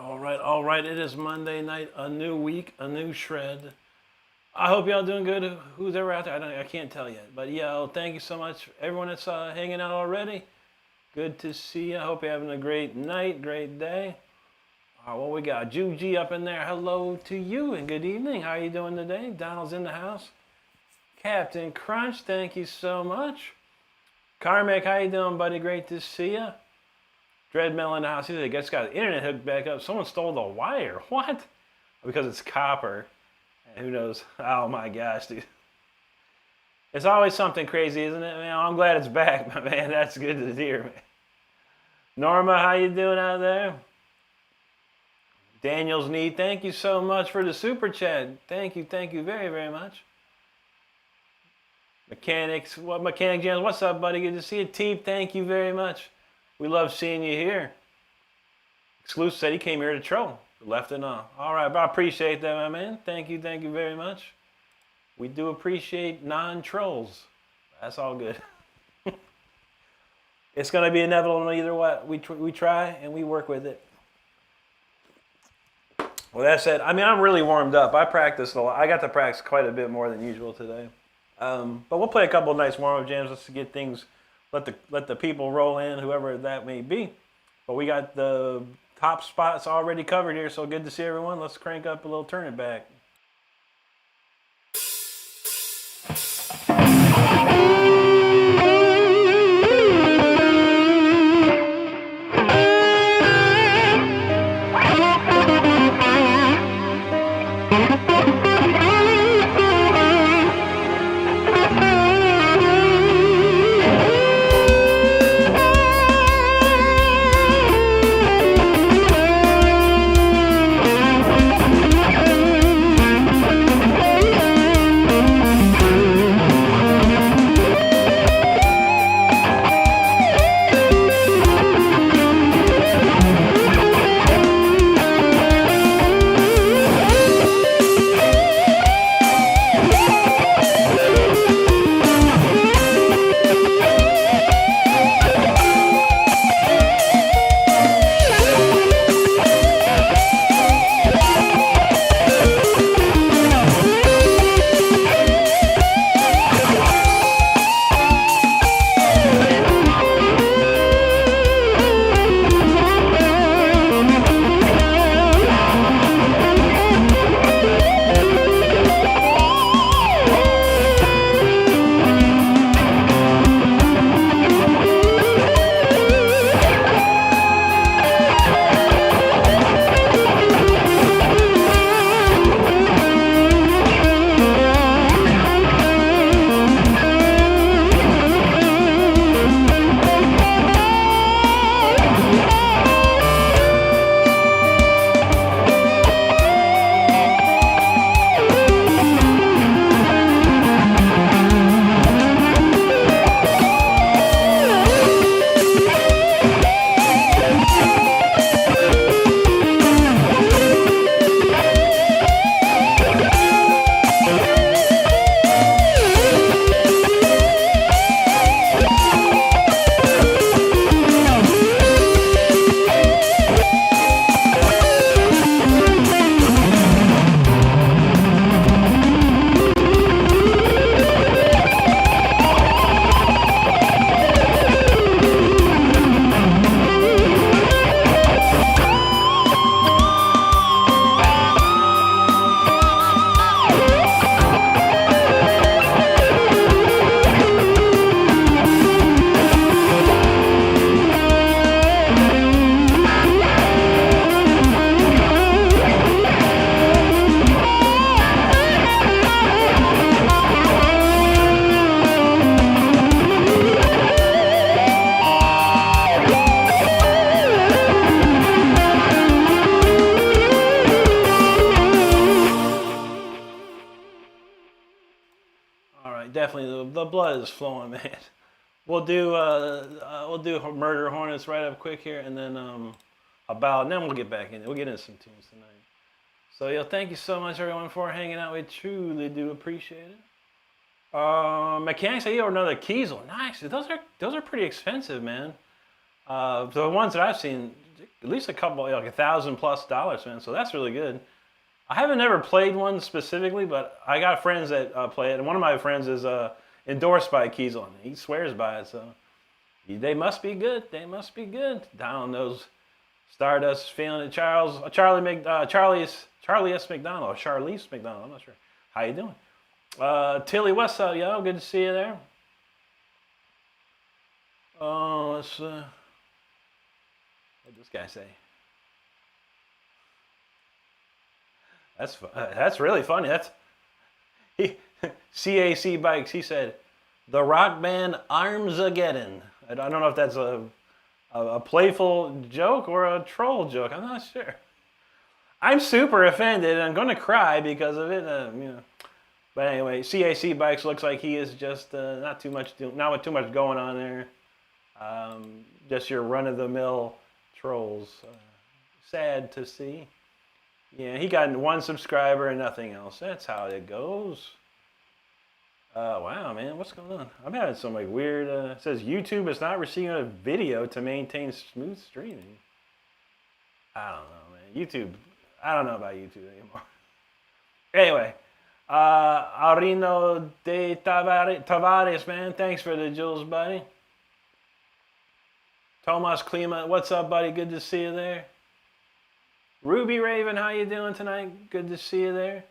All right. It is Monday night, a new week, a new shred. I hope y'all doing good. Who's ever out there? I can't tell yet. But yeah, thank you so much, everyone that's hanging out already. Good to see you. I hope you're having a great night, great day. What we got? Juji up in there. Hello to you and good evening. How are you doing today? Donald's in the house. Captain Crunch, thank you so much. Carmack, how you doing, buddy? Great to see you. Dreadmill in the house. He just got the internet hooked back up. Someone stole the wire. What? Because it's copper. And who knows? Oh my gosh, dude. It's always something crazy, isn't it? Man, I'm glad it's back, my man. That's good to hear, man. Norma, how you doing out there? Daniel's Need, thank you so much for the super chat. Thank you very, very much. Mechanics, Mechanic Jams, what's up, buddy? Good to see you. Teep, thank you very much. We love seeing you here. Exclusive said he came here to troll. Left and all. All right, but I appreciate that, my man. Thank you very much. We do appreciate non-trolls. That's all good. It's going to be inevitable no matter what. We try and we work with it. Well, that said, I mean, I'm really warmed up. I practiced a lot. I got to practice quite a bit more than usual today. But we'll play a couple of nice warm-up jams just to get things, let the people roll in, whoever that may be. But we got the top spots already covered here, so good to see everyone. Let's crank up a little Turn It Back. The blood is flowing, man. We'll do Murder Hornets right up quick here, and then and then we'll get back in. We'll get into some tunes tonight. So yo, thank you so much everyone for hanging out. We truly do appreciate it. Mechanics, I ordered another Kiesel. Nice. Those are pretty expensive, man. The ones that I've seen, at least a couple, like $1,000+ man. So that's really good. I haven't ever played one specifically, but I got friends that play it, and one of my friends is endorsed by Kiesel. He swears by it, so they must be good. They must be good. Down those Stardust feeling it. Charlie S. McDonald, or Charlize McDonald. I'm not sure. How you doing? Tilly, what's up, yo? Good to see you there. Oh, let's what did this guy say? That's really funny. CAC Bikes. He said, "The rock band Armsgeddon." I don't know if that's a playful joke or a troll joke. I'm not sure. I'm super offended. I'm going to cry because of it. But anyway, CAC Bikes looks like he is just not too much going on there. Just your run-of-the-mill trolls. Sad to see. Yeah, he got 1 subscriber and nothing else. That's how it goes. Wow, man, what's going on? I'm having some like weird. It says YouTube is not receiving a video to maintain smooth streaming. I don't know, man. YouTube. I don't know about YouTube anymore. Anyway, Arino de Tavares, man. Thanks for the jewels, buddy. Tomas Klima, what's up, buddy? Good to see you there. Ruby Raven, how you doing tonight? Good to see you there.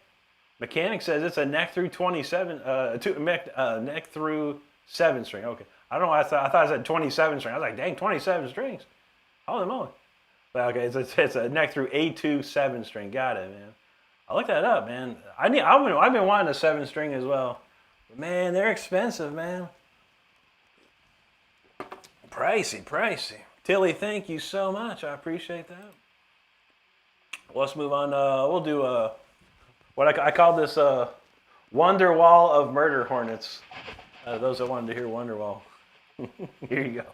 Mechanic says it's a neck through 27, neck through 7 string. Okay, I don't know. I thought I said 27 string. I was like, dang, 27 strings. Holy moly! But okay, it's a neck through A2 7 string. Got it, man. I looked that up, man. I've been wanting a 7 string as well, but man, they're expensive, man. Pricey. Tilly, thank you so much. I appreciate that. Let's move on. We'll do what I call this Wonder Wall of Murder Hornets. Those that wanted to hear Wonderwall. Here you go.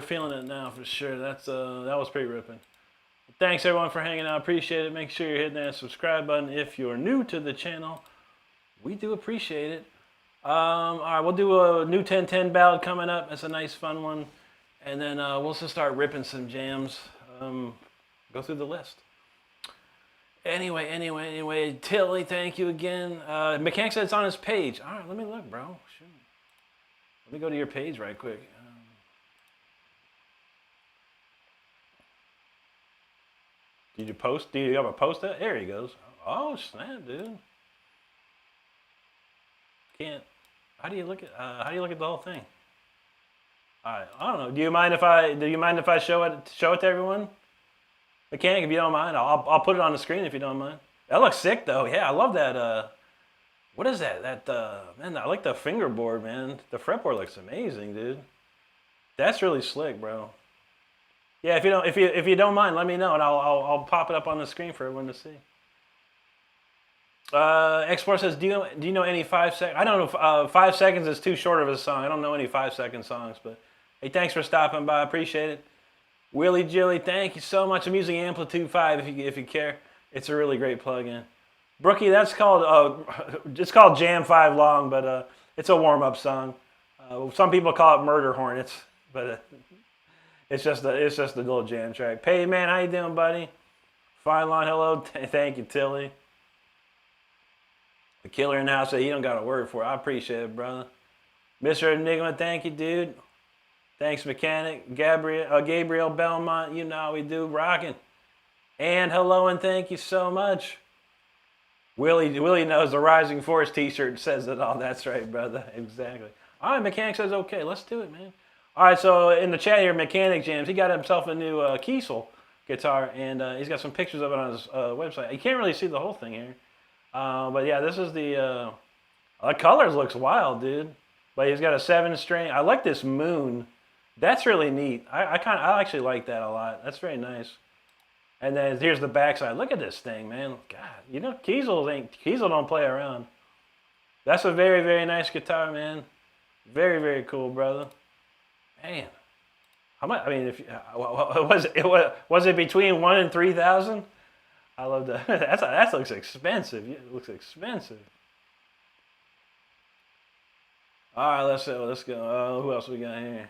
feeling it now for sure. That was pretty ripping. Thanks everyone for hanging out. Appreciate it. Make sure you're hitting that subscribe button if you're new to the channel. We do appreciate it. All right, we'll do a new 10-10 ballad coming up. That's a nice fun one. And then we'll just start ripping some jams. Go through the list. Anyway, Tilly, thank you again. Mechanic said it's on his page. All right, let me look, bro. Shoot. Let me go to your page right quick. Did you post? Do you have a post? There he goes. Oh, snap, dude. Can't. How do you look at the whole thing? All right, I don't know. Do you mind if I show it to everyone? Mechanic, if you don't mind, I'll put it on the screen if you don't mind. That looks sick though. Yeah, I love that. What is that? Man, I like the fingerboard, man. The fretboard looks amazing, dude. That's really slick, bro. Yeah, if you don't mind, let me know and I'll pop it up on the screen for everyone to see. Export says, do you know any 5 seconds? I don't know. 5 seconds is too short of a song. I don't know any 5-second songs, but hey, thanks for stopping by. Appreciate it. Willie Jilly, thank you so much. I'm using Amplitude 5 if you care. It's a really great plugin. Brookie, that's called it's called Jam 5 Long, but it's a warm-up song. Some people call it Murder Hornets, but it's just a little jam track. Hey man, how you doing, buddy? Fine line, hello. Thank you, Tilly. The killer in the house said he don't got a word for it. I appreciate it, brother. Mr. Enigma, thank you, dude. Thanks, Mechanic. Gabriel Belmont, you know how we do, rocking. And hello and thank you so much. Willie knows the Rising Force t-shirt says it all. That's right, brother. Exactly. All right, Mechanic says okay. Let's do it, man. All right, so in the chat here, Mechanic Jams, he got himself a new Kiesel guitar, and he's got some pictures of it on his website. You can't really see the whole thing here. But yeah, this is the colors looks wild, dude. But he's got a 7-string. I like this moon. That's really neat. I actually like that a lot. That's very nice. And then here's the backside. Look at this thing, man. God, you know Kiesel don't play around. That's a very, very nice guitar, man. Very, very cool, brother. Man, how much? I mean, was it between 1,000 and 3,000? I love that. That looks expensive. It looks expensive. All right, let's go. Who else we got here?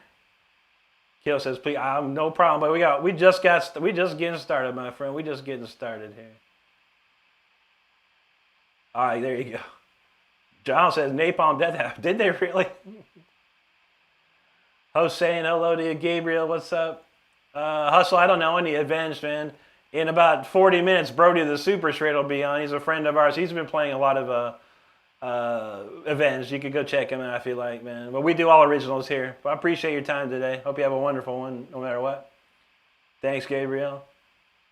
Kill says, "Please, no problem." But we just getting started, my friend. We just getting started here. All right, there you go. John says, "Napalm Death." Did they really? Hossein, hello to you. Gabriel, what's up? Hustle, I don't know any Avenged, man. In about 40 minutes, Brody the Super Straight will be on. He's a friend of ours. He's been playing a lot of Avenged. You could go check him out if you like, man. But we do all originals here. But I appreciate your time today. Hope you have a wonderful one, no matter what. Thanks, Gabriel.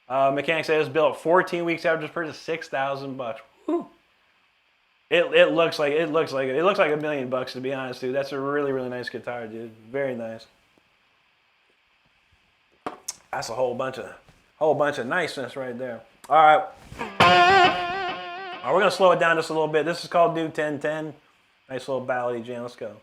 Mechanic says it was built 14 weeks after purchase, $6,000. Whew. It looks like $1 million, to be honest, dude. That's a really, really nice guitar, dude. Very nice. That's a whole bunch of niceness right there. All right. We're gonna slow it down just a little bit. This is called New 10-10. Nice little ballady jam. Let's go.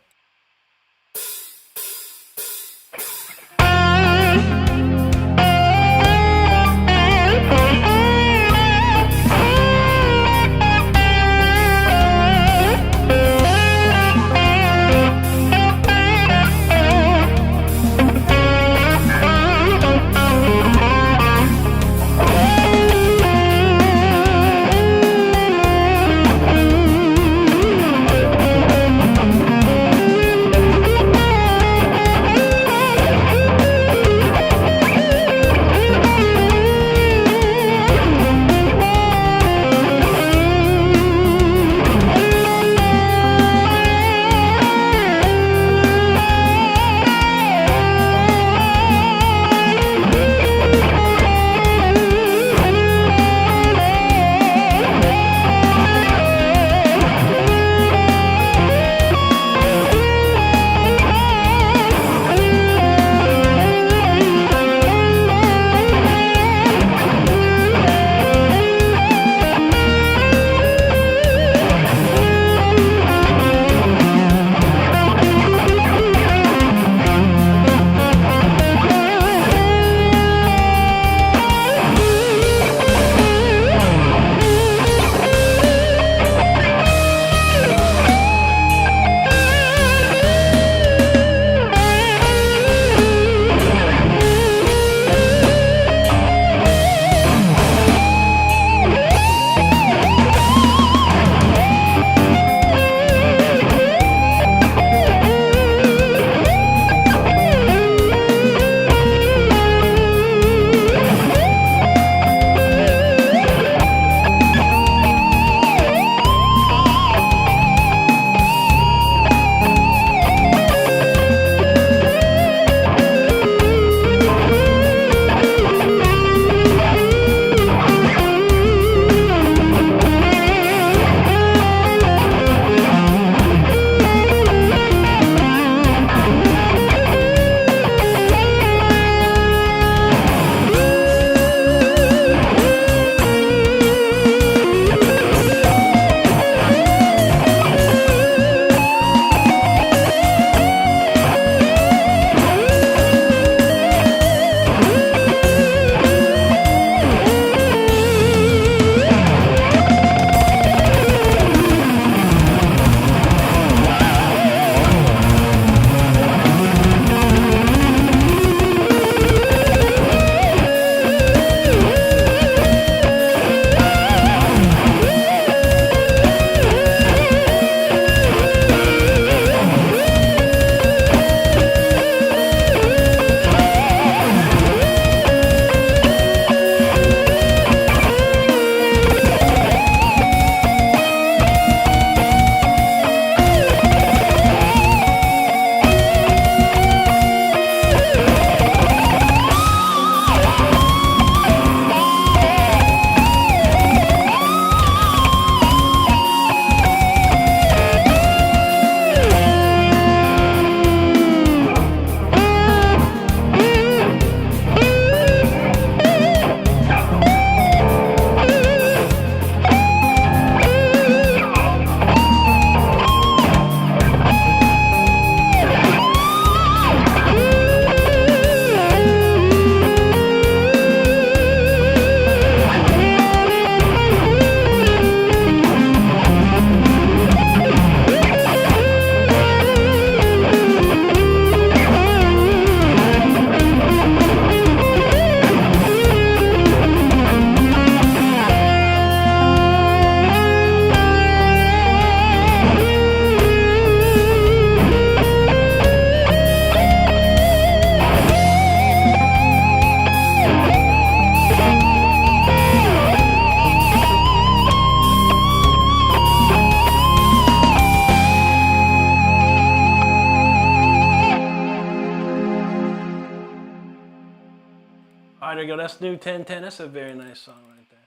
right, there you go. That's new 1010. That's a very nice song right there.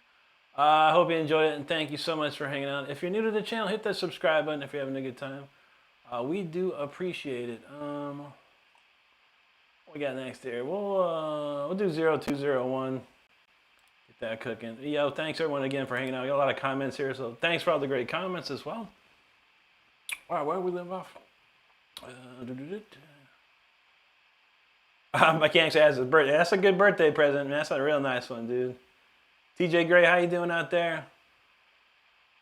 I hope you enjoyed it, and thank you so much for hanging out. If you're new to the channel, hit that subscribe button if you're having a good time. We do appreciate it. What we got next here? We'll do 0201. Get that cooking. Yo, thanks everyone again for hanging out. We got a lot of comments here, so thanks for all the great comments as well. All right, where do we live off? My can't say that's his birthday. That's a good birthday present, man. That's a real nice one, dude. TJ Gray, how you doing out there?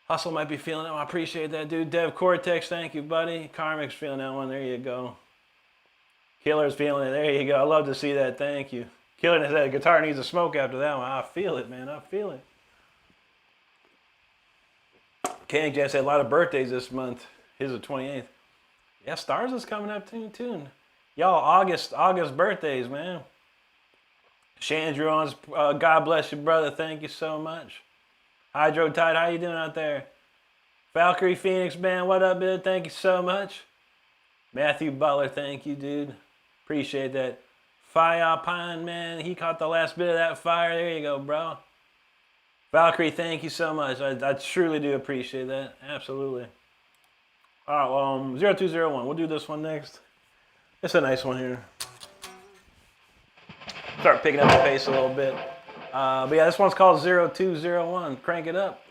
Hustle might be feeling it. I appreciate that, dude. Dev Cortex, thank you, buddy. Karmic's feeling that one. There you go. Killer's feeling it. There you go. I love to see that. Thank you. Killer said guitar needs a smoke after that one. I feel it, man. I feel it. King Jan said a lot of birthdays this month. His is the 28th. Yeah, Stars is coming up too. Y'all, August birthdays, man. Chandron's, God bless you, brother. Thank you so much. Hydro Tide, how you doing out there? Valkyrie Phoenix Band, what up, dude? Thank you so much. Matthew Butler, thank you, dude. Appreciate that. Fire Pine, man, he caught the last bit of that fire. There you go, bro. Valkyrie, thank you so much. I truly do appreciate that. Absolutely. All right, 0201. We'll do this one next. It's a nice one here. Start picking up the pace a little bit. But yeah, this one's called 0201. Crank it up.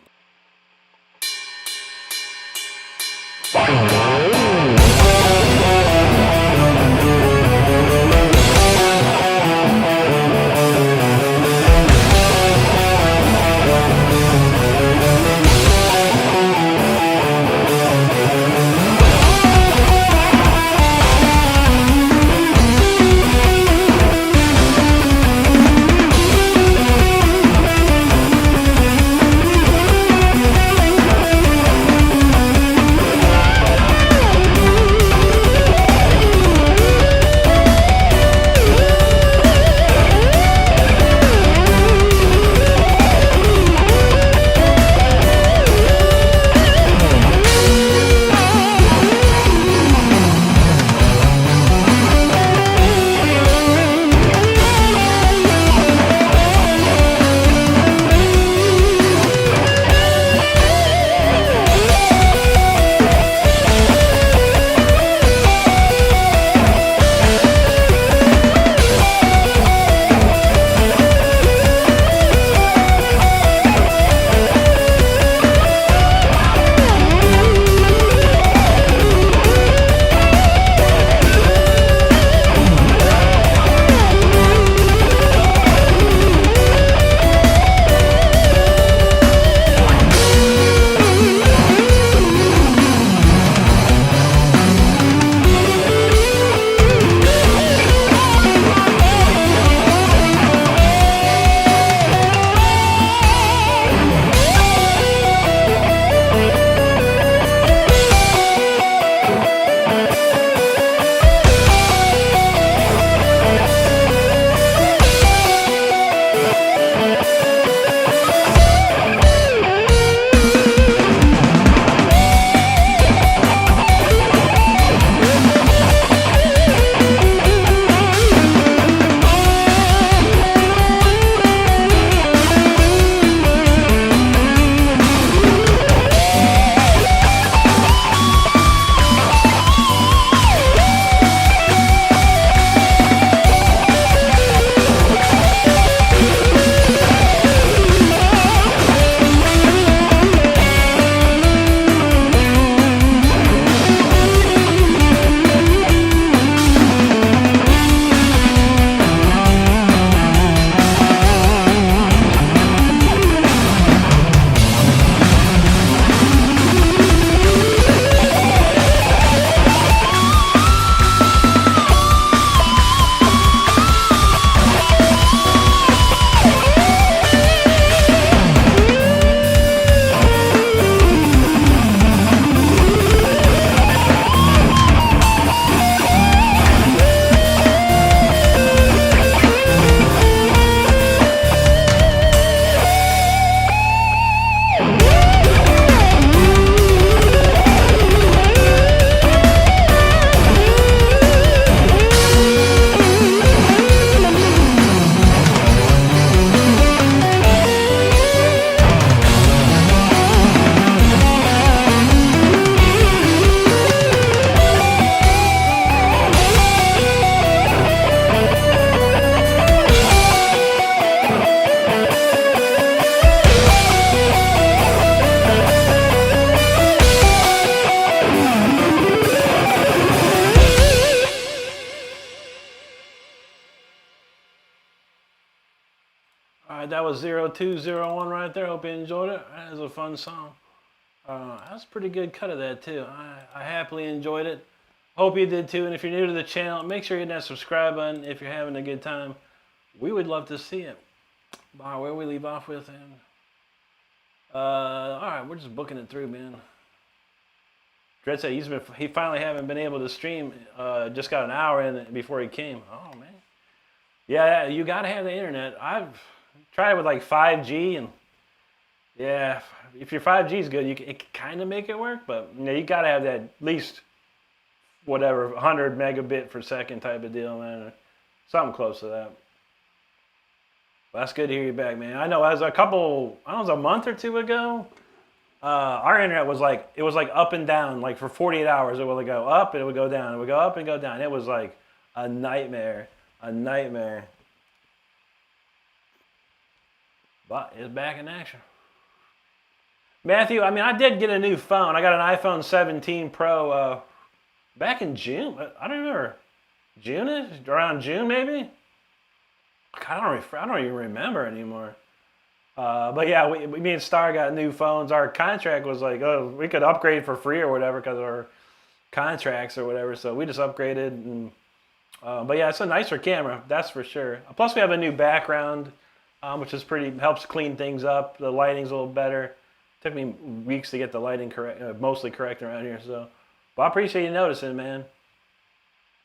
right, that was 0201 right there. Hope you enjoyed it. That was a fun song. That's a pretty good cut of that too. I happily enjoyed it. Hope you did too. And if you're new to the channel, make sure you hit that subscribe button if you're having a good time. We would love to see it. All right, where we leave off with, and all right, we're just booking it through, man. Dred said he finally haven't been able to stream. Just got an hour in before he came. Oh man, yeah, you gotta have the internet. I've tried it with like 5G, and yeah, if your 5G is good, it can kind of make it work. But you know, you gotta have that at least whatever 100 megabit per second type of deal, man, or something close to that. Well, that's good to hear you back, man. I know as a month or two ago, our internet was like, up and down, like for 48 hours. It would go up and it would go down. It would go up and go down. It was like a nightmare, But it's back in action. Matthew, I mean, I did get a new phone. I got an iPhone 17 Pro back in June. I don't remember. Around June maybe? I don't even remember anymore. But yeah, me and Star got new phones. Our contract was like, oh, we could upgrade for free or whatever because of our contracts or whatever. So we just upgraded. And, but yeah, it's a nicer camera, that's for sure. Plus we have a new background, which is helps clean things up. The lighting's a little better. Took me weeks to get the lighting mostly correct around here. So, but I appreciate you noticing, man.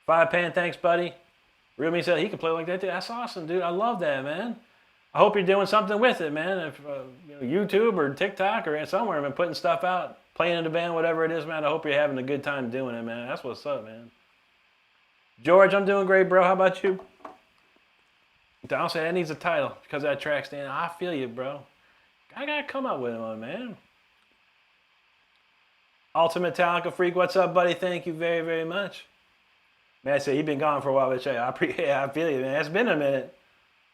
5 Pan, thanks, buddy. Real Me said he could play like that too. That's awesome, dude. I love that, man. I hope you're doing something with it, man. If YouTube or TikTok or somewhere, been putting stuff out, playing in the band, whatever it is, man. I hope you're having a good time doing it, man. That's what's up, man. George, I'm doing great, bro. How about you? Donald said that needs a title because that track stand. I feel you, bro. I gotta come up with one, man. Ultimate Metallica Freak, what's up, buddy? Thank you very, very much. Man, I said you've been gone for a while, but yeah, I feel you, man. It's been a minute.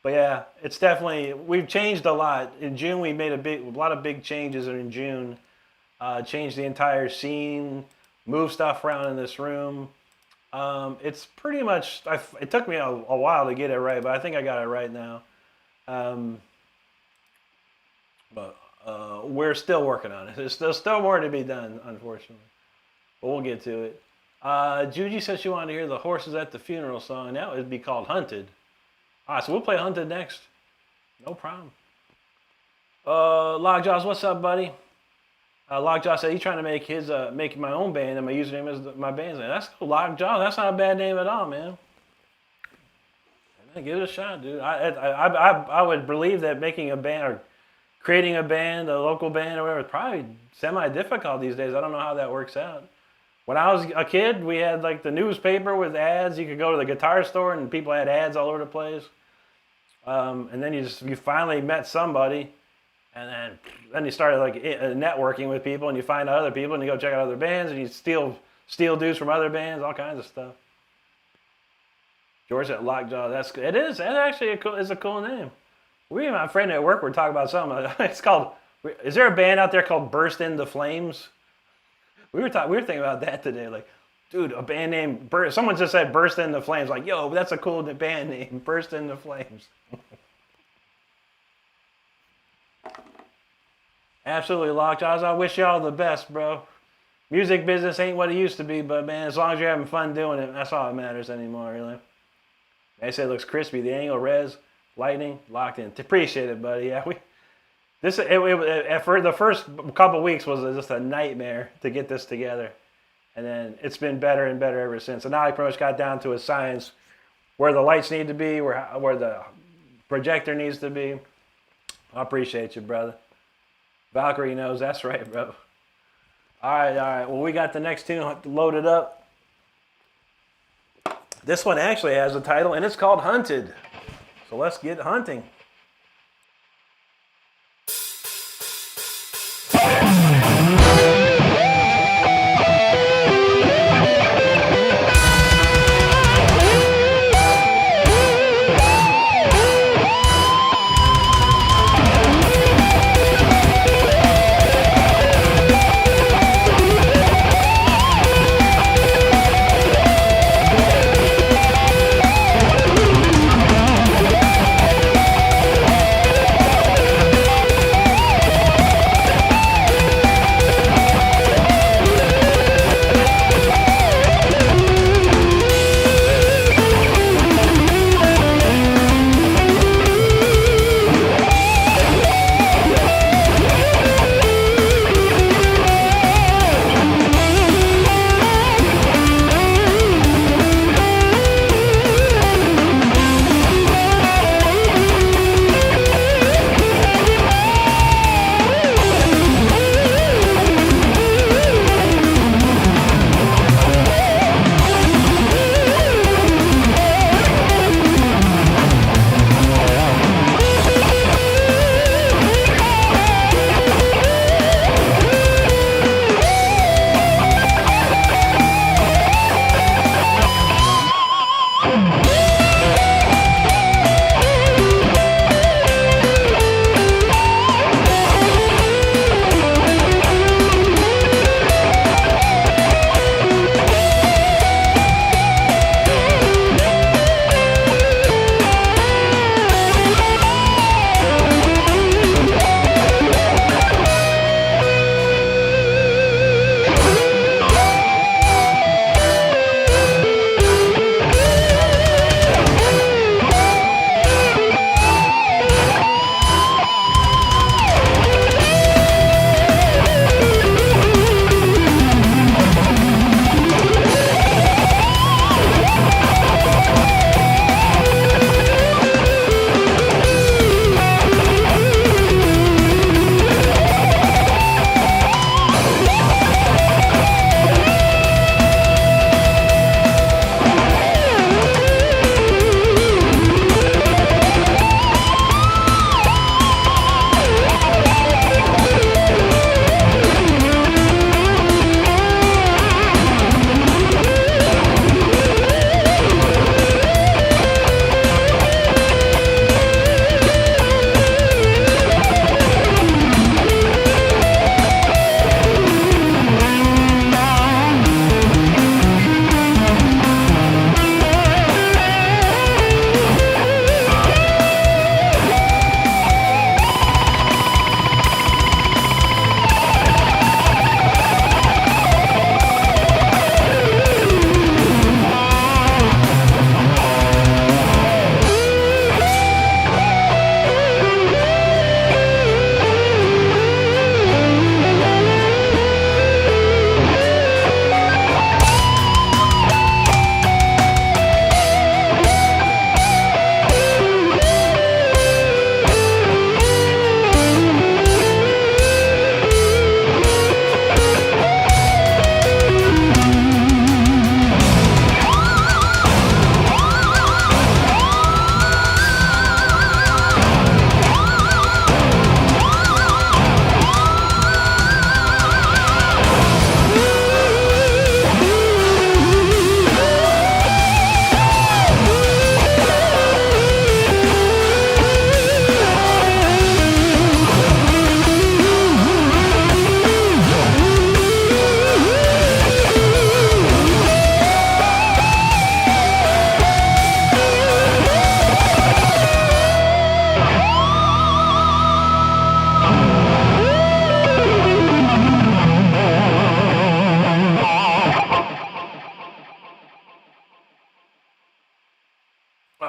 But yeah, it's definitely, we've changed a lot. In June, we made a lot of big changes in June. Changed the entire scene, moved stuff around in this room. It's pretty much, it took me a while to get it right, but I think I got it right now. But we're still working on it. There's still more to be done, unfortunately. But we'll get to it. Juji said she wanted to hear the Horses at the Funeral song, and that would be called Hunted. All right, so we'll play Hunted next. No problem. Lockjaws, what's up, buddy? Lockjaw said he's trying to make my own band, and my username is my band's name. That's cool, Lockjaw. That's not a bad name at all, man. Give it a shot, dude. I would believe that making a band or creating a band, a local band or whatever, is probably semi-difficult these days. I don't know how that works out. When I was a kid, we had like the newspaper with ads. You could go to the guitar store and people had ads all over the place. And then you finally met somebody, and then you started like networking with people, and you find other people, and you go check out other bands, and you steal dudes from other bands, all kinds of stuff. George at Lockjaw, that's good. It is. That actually is a cool name. We and my friend at work were talking about something. It's called. Is there a band out there called Burst Into Flames? We were thinking about that today. Like, dude, a band name. Someone just said Burst Into Flames. Like, yo, that's a cool band name. Burst Into Flames. Absolutely, Lockjaws. I wish y'all the best, bro. Music business ain't what it used to be, but man, as long as you're having fun doing it, that's all that matters anymore, really. They say it looks crispy. The angle, res, lighting, locked in. Appreciate it, buddy. Yeah, for the first couple of weeks was just a nightmare to get this together, and then it's been better and better ever since. So now I pretty much got down to a science where the lights need to be, where the projector needs to be. I appreciate you, brother. Valkyrie knows that's right, bro. All right. Well, we got the next tune loaded up. This one actually has a title, and it's called Hunted. So let's get hunting.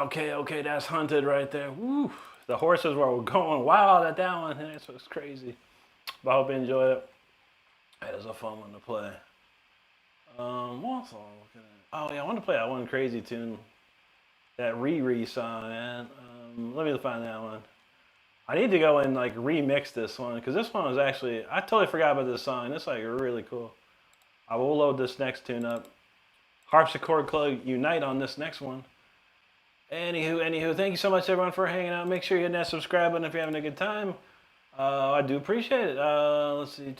Okay, that's Hunted right there. Woo. The horses were going wild at that one. This was crazy. But I hope you enjoyed it. That is a fun one to play. What song? Oh yeah, I want to play that one crazy tune. That Riri song, man. Let me find that one. I need to go and like remix this one because this one was actually, I totally forgot about this song. It's like really cool. I will load this next tune up. Harpsichord Club Unite on this next one. Anywho, thank you so much everyone for hanging out. Make sure you hit that subscribe button if you're having a good time. I do appreciate it. Let's see.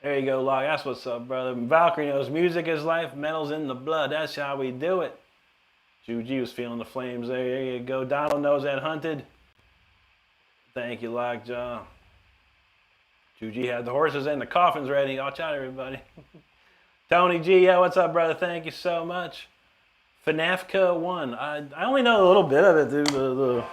There you go, Log. That's what's up, brother. Valkyrie knows music is life, metal's in the blood. That's how we do it. Juji was feeling the flames. There you go. Donald knows that Hunted. Thank you, Lockjaw. Juji had the horses and the coffins ready. Watch out, everybody. Tony G, yeah, what's up, brother? Thank you so much. FNAFCA 1. I only know a little bit of it through the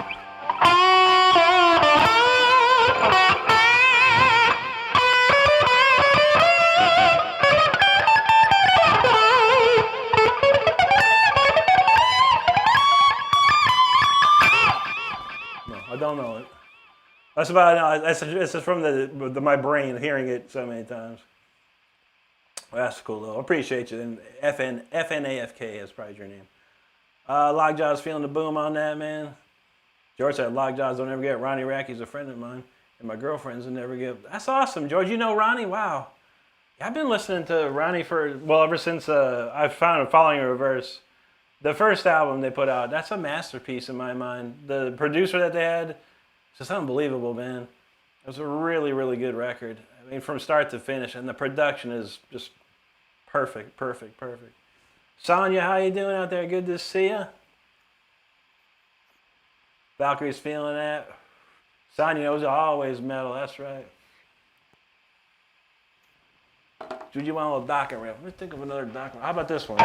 I don't know it. That's about it. It's just from my brain hearing it so many times. Well, that's cool though. I appreciate you. And FNAFK is probably your name. Lockjaw's feeling the boom on that, man. George said Lockjaws don't ever get. Ronnie Racky's a friend of mine, and my girlfriends will never get. That's awesome, George. You know Ronnie? Wow. Yeah, I've been listening to Ronnie ever since I found Following in Reverse. The first album they put out, that's a masterpiece in my mind. The producer that they had, it's just unbelievable, man. It was a really, really good record. I mean, from start to finish, and the production is just perfect. Sonya, how you doing out there? Good to see you. Valkyrie's feeling that. Sonya knows always metal, that's right. Dude, you want a little docket riff? Let me think of another docket. How about this one?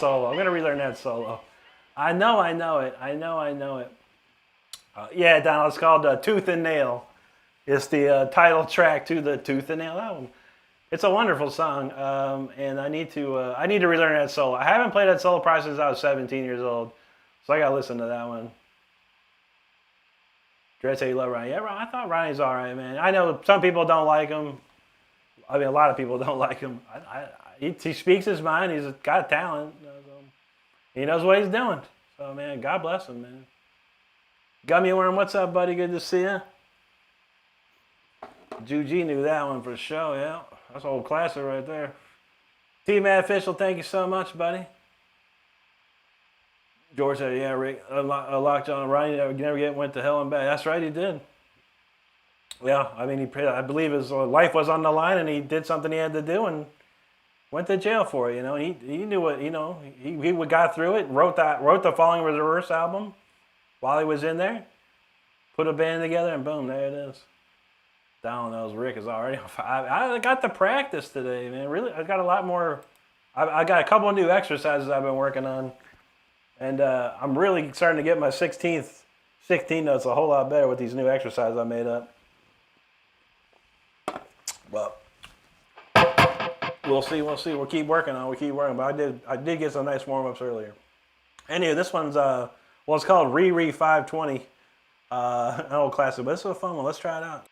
I'm gonna relearn that solo. I know it. Yeah, Donald, it's called Tooth and Nail. It's the title track to the Tooth and Nail album. It's a wonderful song, and I need to relearn that solo. I haven't played that solo probably since I was 17 years old, so I gotta listen to that one. Dread say you love Ronnie. Yeah, I thought Ronnie's all right, man. I know some people don't like him. I mean, a lot of people don't like him. He speaks his mind. He's got talent. He knows what he's doing. So, man, God bless him, man. Gummy Worm, what's up, buddy? Good to see you. Juji knew that one for sure, yeah. That's an old classic right there. T-Mad Official, thank you so much, buddy. George said, yeah, Rick, Lockjaw and Ryan never went to hell and back. That's right, he did. Yeah, I mean, I believe his life was on the line, and he did something he had to do, and went to jail for it. You know, he knew what, you know, he got through it. Wrote the Following in Reverse album while he was in there. Put a band together, and boom, there it is. Donald knows Rick is already on fire. I got to practice today, man. Really, I got a lot more. I got a couple of new exercises I've been working on, and I'm really starting to get my 16 notes a whole lot better with these new exercises I made up. Well, we'll see. We'll keep working on it. But I did get some nice warm-ups earlier. Anyway, this one's it's called Riri 520. An old classic, but this is a fun one. Let's try it out.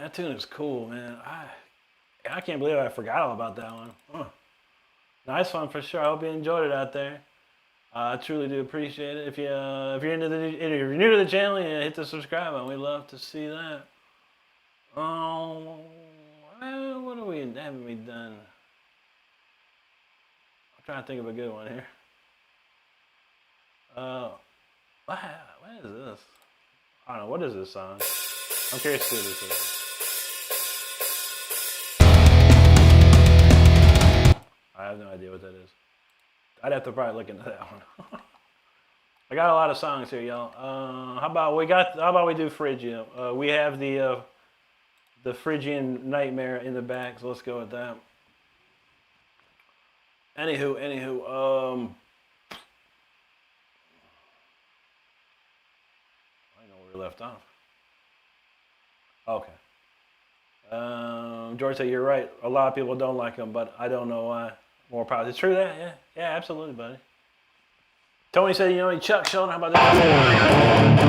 that tune is cool, man. I can't believe I forgot all about that one. Huh. Nice one for sure. I hope you enjoyed it out there. I truly do appreciate it. If you're new to the channel, hit the subscribe button. We'd love to see that. What haven't we done? I'm trying to think of a good one here. What is this? I don't know. What is this song? I'm curious to see what this is. I have no idea what that is. I'd have to probably look into that one. I got a lot of songs here, y'all. How about we do Phrygia? We have the Phrygian Nightmare in the back, so let's go with that. Anywho, I know where we left off. Okay. George said, you're right. A lot of people don't like him, but I don't know why. More positive. It's true that? Yeah. Yeah, absolutely, buddy. Tony said, you know, Chuck Sheldon, how about that?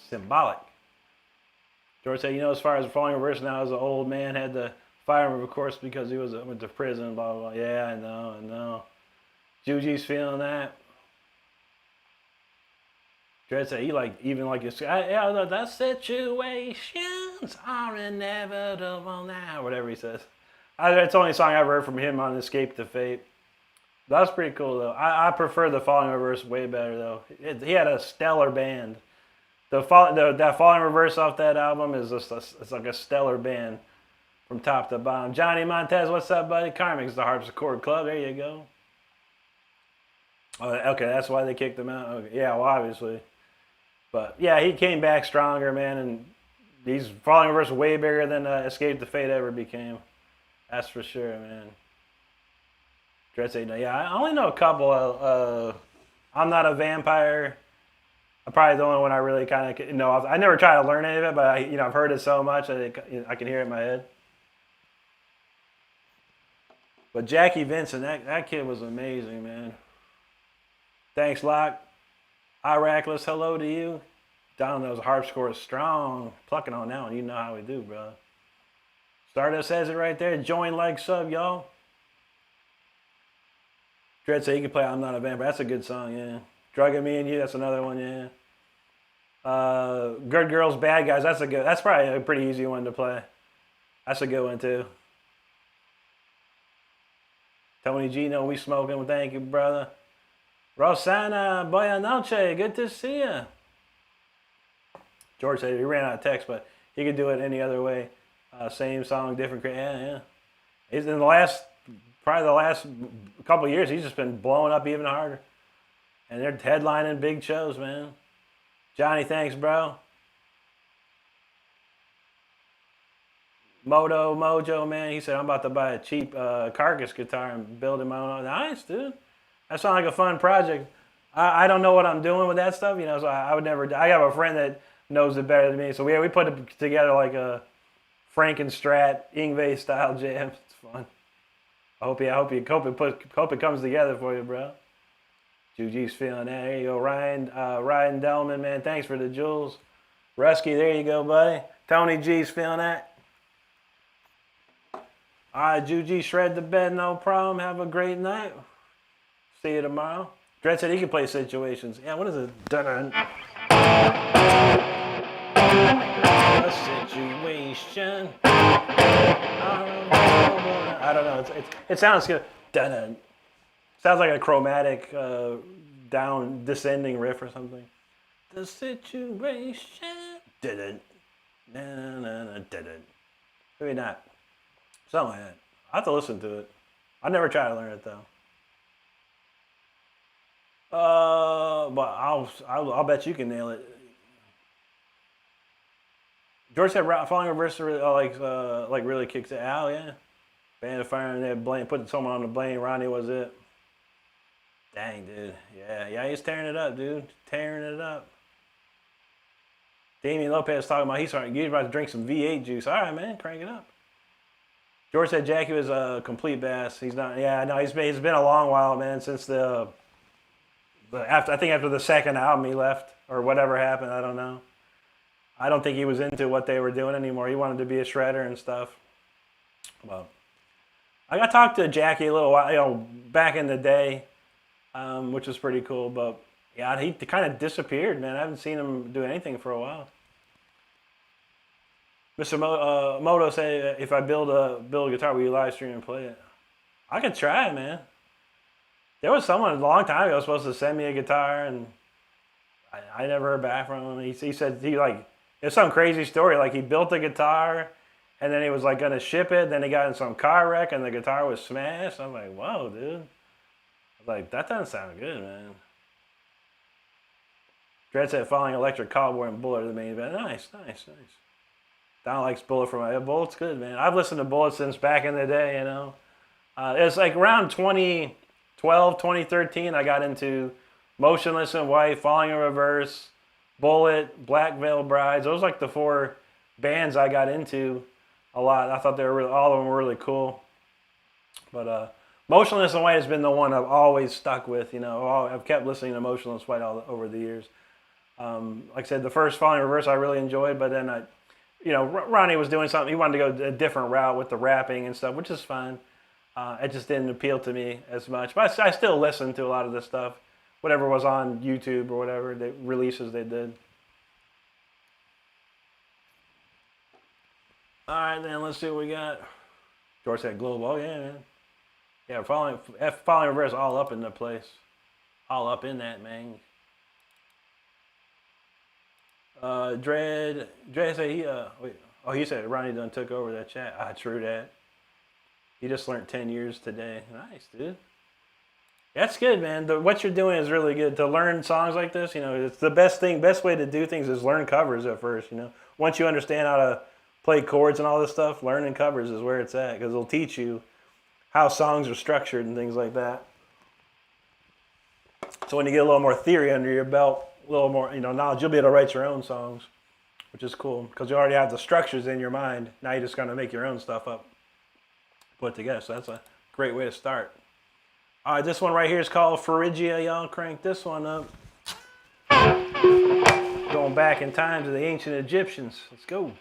Symbolic. George said, you know, as far as falling reverse now, as an old man had to fire him, of course, because he went to prison, blah, blah, blah. Yeah, I know. Juji's feeling that. George said, the situations are inevitable now, whatever he says. It's the only song I've heard from him on Escape the Fate. That's pretty cool, though. I prefer the falling reverse way better, though. He had a stellar band. That falling reverse off that album is it's like a stellar band from top to bottom. Johnny Montez, what's up, buddy? Karmic's the Harpsichord Club. There you go. Oh, okay, that's why they kicked him out. Okay. Yeah, well, obviously. But yeah, he came back stronger, man, and he's falling reverse way bigger than Escape the Fate ever became. That's for sure, man. Yeah, I only know a couple of. I'm Not a Vampire. Probably the only one I really kind of know. I never tried to learn any of it, but I've heard it so much that I can hear it in my head. But Jackie Vincent, that kid was amazing, man. Thanks, Locke. Irackless, hello to you. Down those harpsichord is strong. Plucking on that one, you know how we do, bro. Stardust says it right there. Join, like, sub, y'all. Dread said he can play I'm Not a Vampire. That's a good song, yeah. Drugging Me and You, that's another one, yeah. Good Girls, Bad Guys, that's probably a pretty easy one to play. That's a good one too. Tony G, no, we smoking. Thank you, brother. Rosana, buenas noches, good to see you. George said he ran out of text, but he could do it any other way. Same song, different. Yeah. He's in the last couple of years, he's just been blowing up even harder. And they're headlining big shows, man. Johnny, thanks, bro. Mojo, man, he said, I'm about to buy a cheap Carcass guitar and build my own. Nice, dude. That sounds like a fun project. I don't know what I'm doing with that stuff, so I would never. I have a friend that knows it better than me. So we put it together like a Frankenstrat, Yngwie style jam. It's fun. I hope it comes together for you, bro. Juji's feeling that. There you go, Ryan Delman, man. Thanks for the jewels. Rusky, there you go, buddy. Tony G's feeling that. All right, Juji, shred the bed, no problem. Have a great night. See you tomorrow. Dredd said he can play situations. Yeah, what is it? Dun-dun. A situation. I don't know. It sounds good. Dun-dun. Sounds like a chromatic down descending riff or something. The situation didn't. Didn't. Maybe not. Something like that. I have to listen to it. I never tried to learn it though. But I'll bet you can nail it. George said following reverse really, like really kicks it out. Yeah. Band of Fire and that Blaine, putting someone on the Blaine. Ronnie was it. Dang, dude. Yeah, he's tearing it up, dude. Tearing it up. Damian Lopez talking about he's about to drink some V8 juice. All right, man, crank it up. George said Jackie was a complete bass. He's not. Yeah, no, he's been a long while, man, since I think after the second album he left or whatever happened. I don't know. I don't think he was into what they were doing anymore. He wanted to be a shredder and stuff. Well, I got to talk to Jackie a little while, back in the day, which was pretty cool. But yeah, he kind of disappeared, man. I haven't seen him do anything for a while. Mr. Moto said, if I build a guitar, will you live stream and play it? I could try, man. There was someone a long time ago supposed to send me a guitar, and I never heard back from him. He said it's some crazy story. Like he built a guitar, and then he was like gonna ship it. Then he got in some car wreck, and the guitar was smashed. I'm like, whoa, dude. I was like, that doesn't sound good, man. Dread said, following Electric Cowboy and Bullet are the main event. Nice. Don likes Bullet from my Bullet's good, man. I've listened to Bullet since back in the day, you know. It's like around 2012, 2013, I got into Motionless in White, Falling in Reverse, Bullet, Black Veil Brides. Those are like the 4 bands I got into a lot. I thought they were all of them were really cool. But Motionless in White has been the one I've always stuck with. You know, I've kept listening to Motionless in White over the years. Like I said, the first Falling in Reverse I really enjoyed, but then Ronnie was doing something. He wanted to go a different route with the rapping and stuff, which is fine. It just didn't appeal to me as much. But I still listen to a lot of this stuff, whatever was on YouTube or whatever, the releases they did. All right, then let's see what we got. George said Global. Oh, yeah, man. Yeah, Falling Reverse all up in the place. All up in that, man. Dread said he said Ronnie done took over that chat. True that. He just learned 10 years today. Nice, dude. That's good, man. What you're doing is really good. To learn songs like this, it's the best way to do things is learn covers at first, Once you understand how to play chords and all this stuff, learning covers is where it's at, because it'll teach you how songs are structured and things like that. So when you get a little more theory under your belt, a little more, knowledge, you'll be able to write your own songs, which is cool, because you already have the structures in your mind. Now you're just going to make your own stuff up, put together. So that's a great way to start. All right, this one right here is called Phrygia. Y'all crank this one up. Going back in time to the ancient Egyptians. Let's go.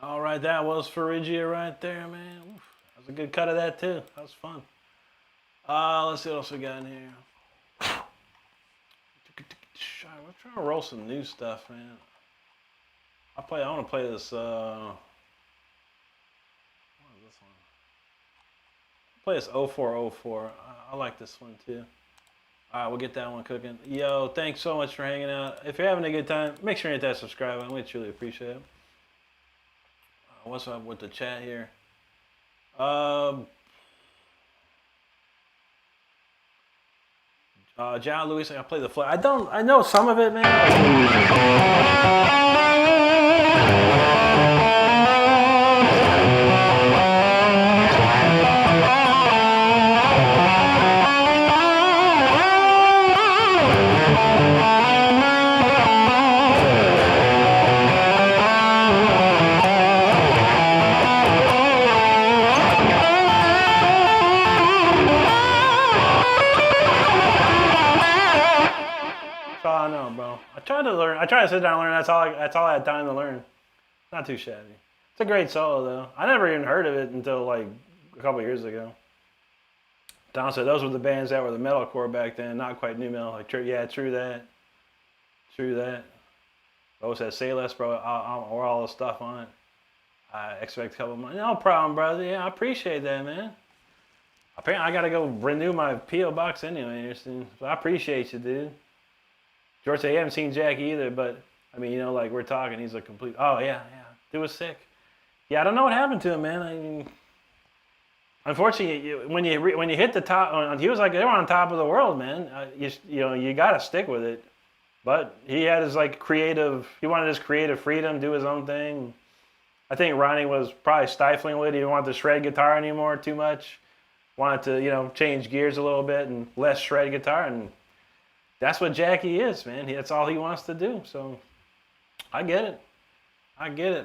All right, that was Phrygia right there, man. Oof, that was a good cut of that too. That was fun. Let's see what else we got in here. We're trying to roll some new stuff, man. I want to play this. What is this one? Play this 0404. I like this one too. All right, we'll get that one cooking. Yo, thanks so much for hanging out. If you're having a good time, make sure you hit that subscribe button. We truly appreciate it. What's up with the chat here? John Lewis, I play the flute. I know some of it, man. I tried to sit down and learn. That's all I had time to learn. Not too shabby. It's a great solo though. I never even heard of it until like a couple years ago. Don said those were the bands that were the metalcore back then, not quite new metal. Like yeah, true that. Always said say less, bro. Or all the stuff on it. I expect a couple of months. No problem, brother. Yeah, I appreciate that, man. Apparently, I gotta go renew my PO box anyway, Anderson. So I appreciate you, dude. George said he haven't seen Jackie either, but I mean, like we're talking, he's a complete. Oh yeah, dude was sick. Yeah, I don't know what happened to him, man. I mean, unfortunately, when you hit the top, he was like they were on top of the world, man. You gotta stick with it. But he had his he wanted his creative freedom, do his own thing. I think Ronnie was probably stifling with it. He didn't want the shred guitar anymore too much. Wanted to, change gears a little bit and less shred guitar, and that's what Jackie is, man. That's all he wants to do. So I get it.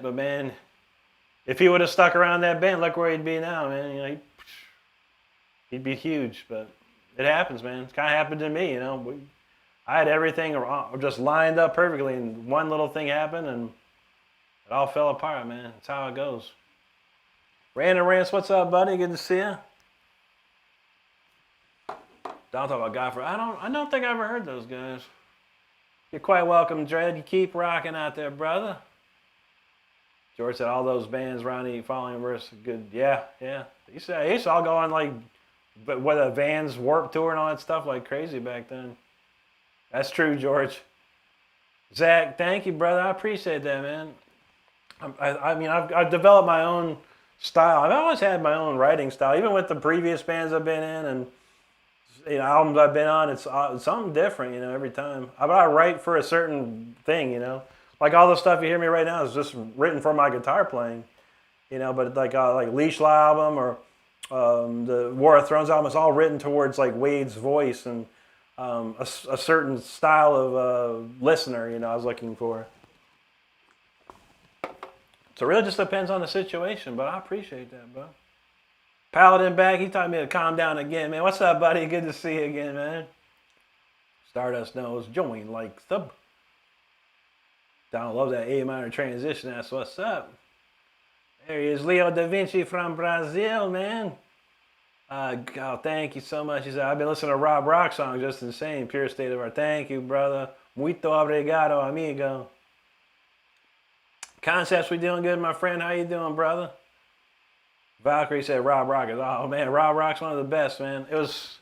But man, if he would have stuck around that band, look where he'd be now, man. He'd be huge. But it happens, man. It's kind of happened to me, I had everything just lined up perfectly, and one little thing happened, and it all fell apart, man. That's how it goes. Random Rants, what's up, buddy? Good to see you. Don't talk about Godfrey. I don't think I ever heard those guys. You're quite welcome, Dredd. You keep rocking out there, brother. George said all those bands, Ronnie, following verse, good. Yeah. He used to all go on but with a Vans Warped Tour and all that stuff like crazy back then. That's true, George. Zach, thank you, brother. I appreciate that, man. I've developed my own style. I've always had my own writing style, even with the previous bands I've been in and albums I've been on. It's something different, every time. I write for a certain thing, Like all the stuff you hear me right now is just written for my guitar playing, But like Leashla album or the War of Thrones album, it's all written towards like Wade's voice and a certain style of listener, I was looking for. So it really just depends on the situation, but I appreciate that, bro. Paladin back, he taught me to calm down again, man. What's up, buddy? Good to see you again, man. Stardust knows, join like sub. Don't love that A minor transition. That's what's up. There he is, Leo da Vinci from Brazil, man. Thank you so much. He said, I've been listening to Rob Rock songs, just insane. Pure state of art. Thank you, brother. Muito obrigado, amigo. Concepts, we doing good, my friend. How you doing, brother? Valkyrie said Rob Rock is, oh man, Rob Rock's one of the best, man. It was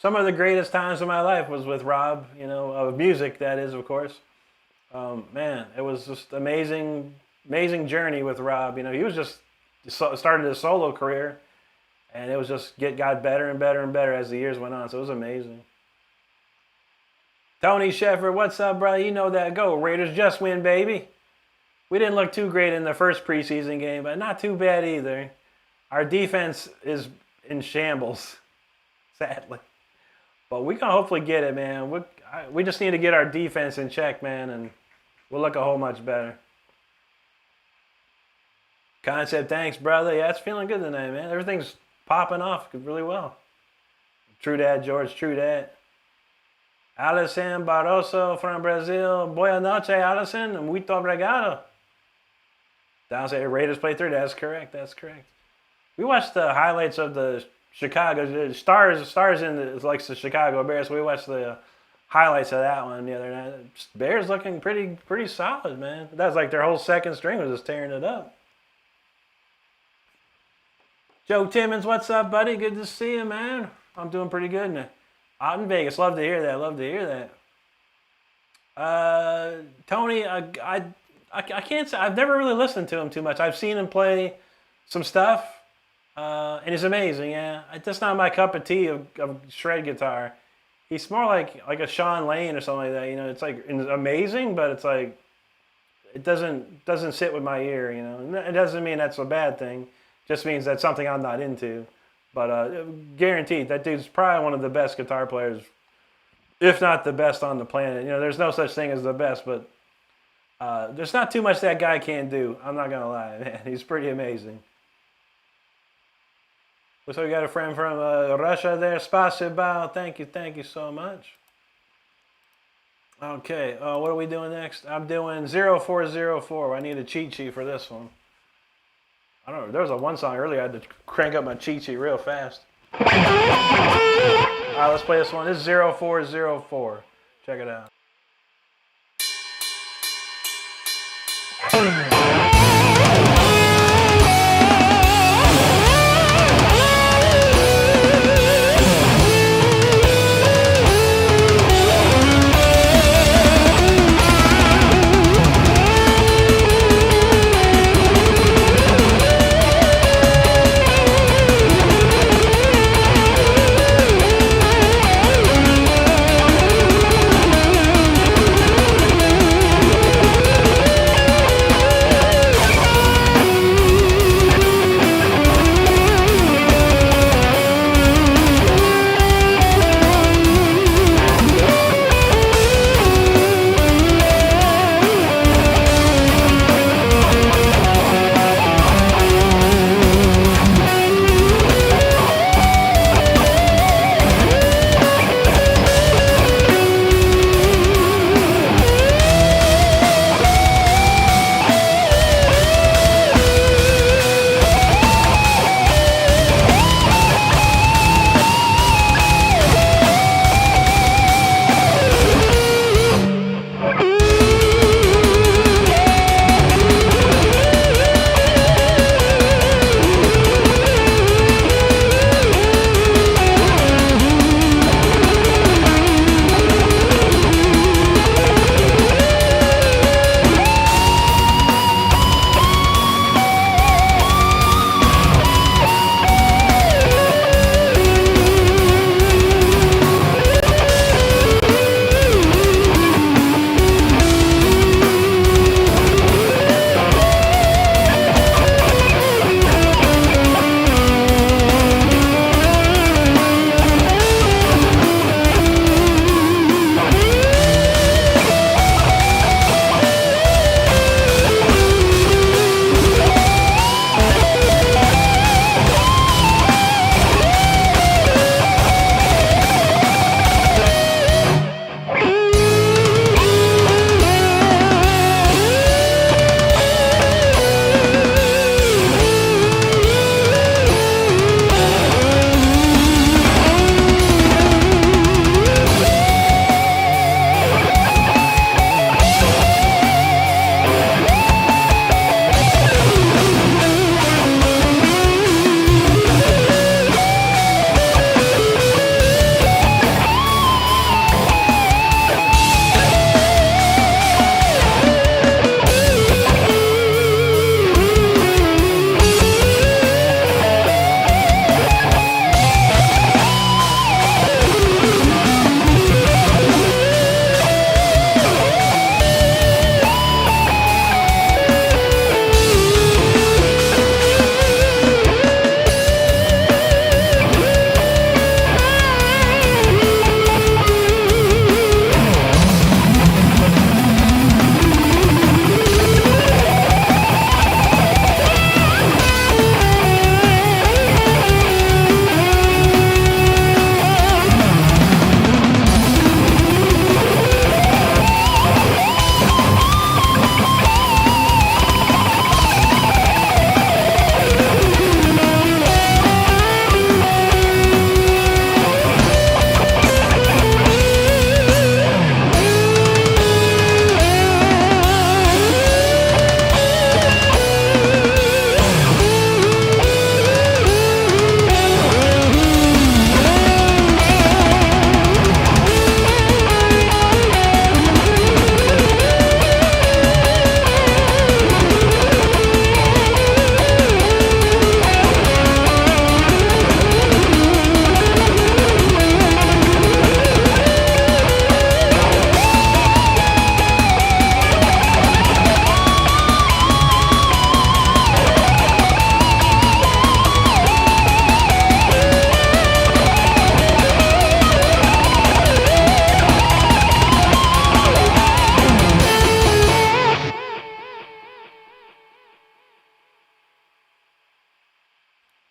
some of the greatest times of my life was with Rob, of music, that is, of course. Man, it was just amazing journey with Rob. He was just started his solo career, and it was just got better and better and better as the years went on. So it was amazing. Tony Sheffer, what's up, brother? You know that. Go Raiders, just win, baby. We didn't look too great in the first preseason game, but not too bad either. Our defense is in shambles, sadly. But we can hopefully get it, man. We just need to get our defense in check, man, and we'll look a whole much better. Concept, thanks, brother. Yeah, it's feeling good tonight, man. Everything's popping off really well. True that, George. True that. Alison Barroso from Brazil. Boa noite, Alison. Muito obrigado. Downstate Raiders play through. That's correct. That's correct. We watched the highlights of the Chicago Stars in the, like the Chicago Bears. We watched the highlights of that one the other night. Bears looking pretty solid, man. That's like their whole second string was just tearing it up. Joe Timmons, what's up, buddy? Good to see you, man. I'm doing pretty good. Out in Vegas. Love to hear that. Love to hear that. Tony, I can't say I've never really listened to him too much. I've seen him play some stuff, and he's amazing. Yeah, that's not my cup of tea of shred guitar. He's more like a Sean Lane or something like that. You know, it's like it's amazing, but it's like it doesn't sit with my ear. You know, it doesn't mean that's a bad thing. Just means that's something I'm not into. But guaranteed, that dude's probably one of the best guitar players, if not the best on the planet. You know, there's no such thing as the best, but there's not too much that guy can't do. I'm not gonna lie, man. He's pretty amazing. So we got a friend from Russia there. Spasibo. Thank you so much. Okay, what are we doing next? I'm doing 0404. I need a cheat sheet for this one. I don't know. There was one song earlier I had to crank up my cheat sheet real fast. All right, let's play this one. This is 0404. Check it out.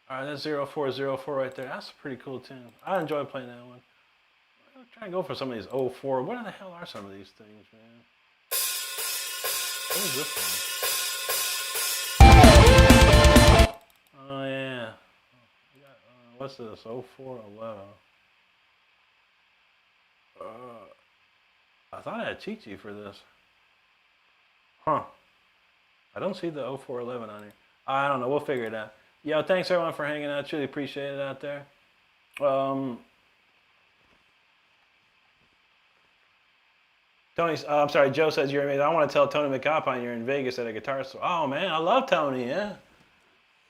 All right, that's 0404 right there. That's a pretty cool tune. I enjoy playing that one. I'm trying to go for some of these 04. What the hell are some of these things, man? What is this one? Oh, yeah. What's this? 0411. I thought I had cheat sheet for this. Huh. I don't see the 0411 on here. I don't know. We'll figure it out. Yo, thanks everyone for hanging out. Truly appreciate it out there. Tony, I'm sorry, Joe says you're amazing. I want to tell Tony McAlpine you're in Vegas at a guitar store. Oh man, I love Tony, yeah.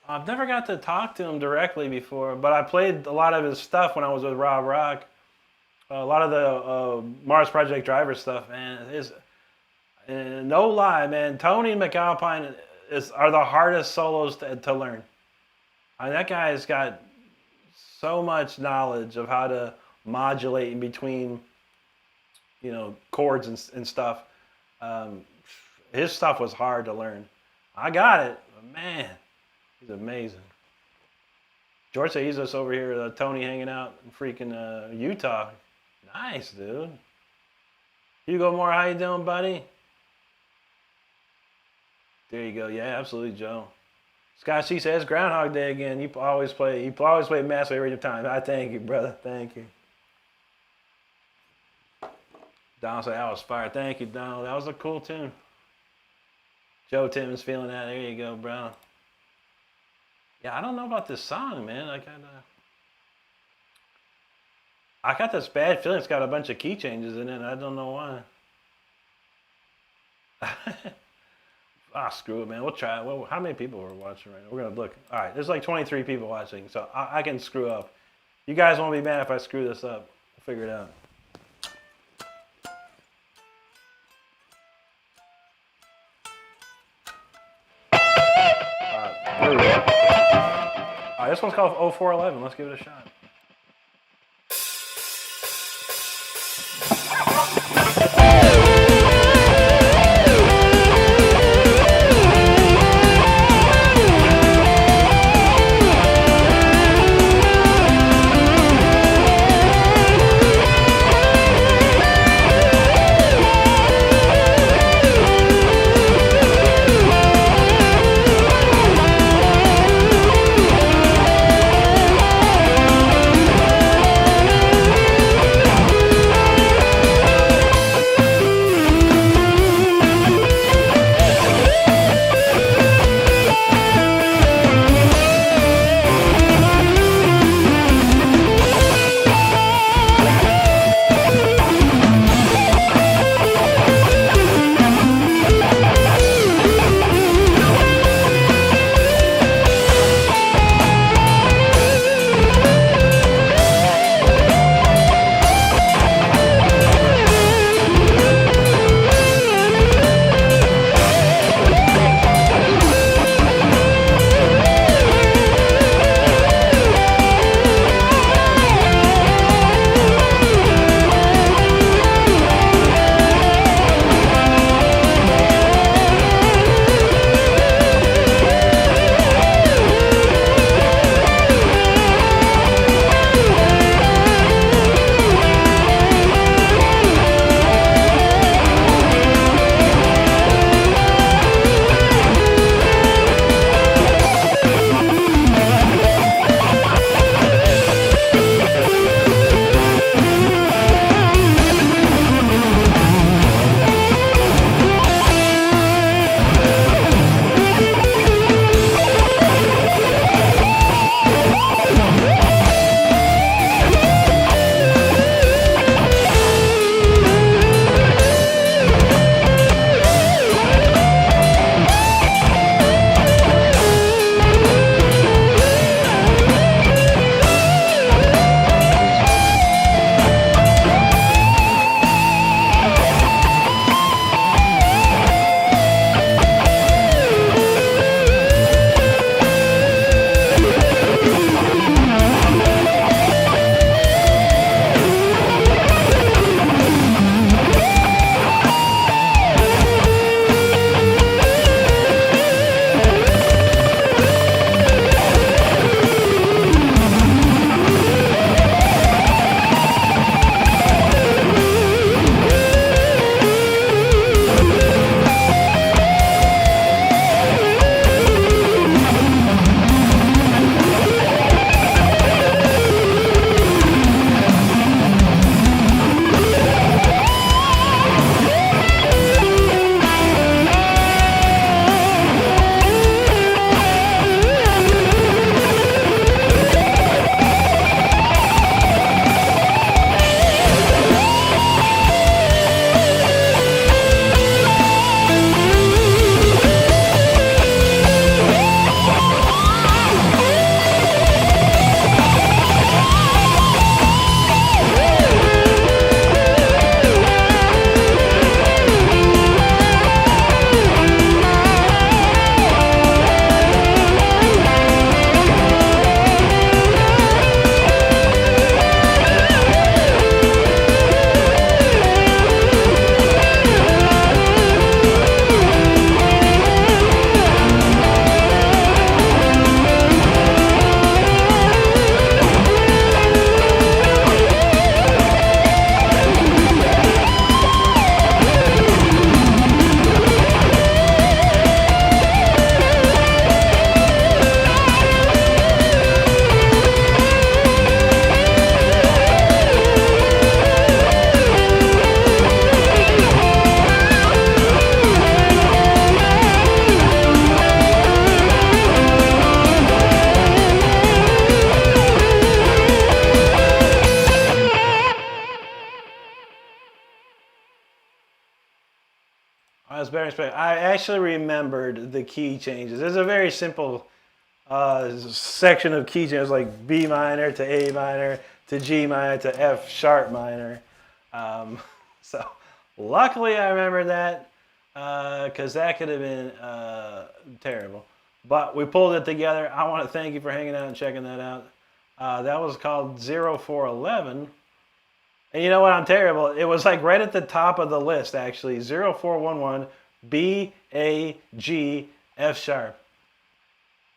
I've never got to talk to him directly before, but I played a lot of his stuff when I was with Rob Rock. A lot of the Mars Project Driver stuff, man. No lie, man. Tony McAlpine are the hardest solos to learn. I mean, that guy's got so much knowledge of how to modulate in between, you know, chords and stuff. His stuff was hard to learn. I got it, but man, he's amazing. George said he's just over here, Tony hanging out in freaking Utah. Nice, dude. Hugo Moore, how you doing, buddy? There you go. Yeah, absolutely, Joe. Scott C says Groundhog Day again. You always play Mass every time. I thank you, brother. Thank you. Donald said that was fire. Thank you, Donald. That was a cool tune. Joe Timmons feeling that. There you go, bro. Yeah, I don't know about this song, man. I got this bad feeling it's got a bunch of key changes in it. I don't know why. Screw it, man. We'll try it. Well, how many people are watching right now? We're going to look. All right, there's like 23 people watching, so I can screw up. You guys won't be mad if I screw this up. We'll figure it out. All right, this one's called 0411. Let's give it a shot. better expect. I actually remembered the key changes. There's a very simple section of key changes, like B minor to A minor to G minor to F sharp minor. So luckily I remember that because that could have been terrible. But we pulled it together. I want to thank you for hanging out and checking that out. That was called 0411. And you know what? I'm terrible. It was like right at the top of the list, actually. 0411 B A G F sharp.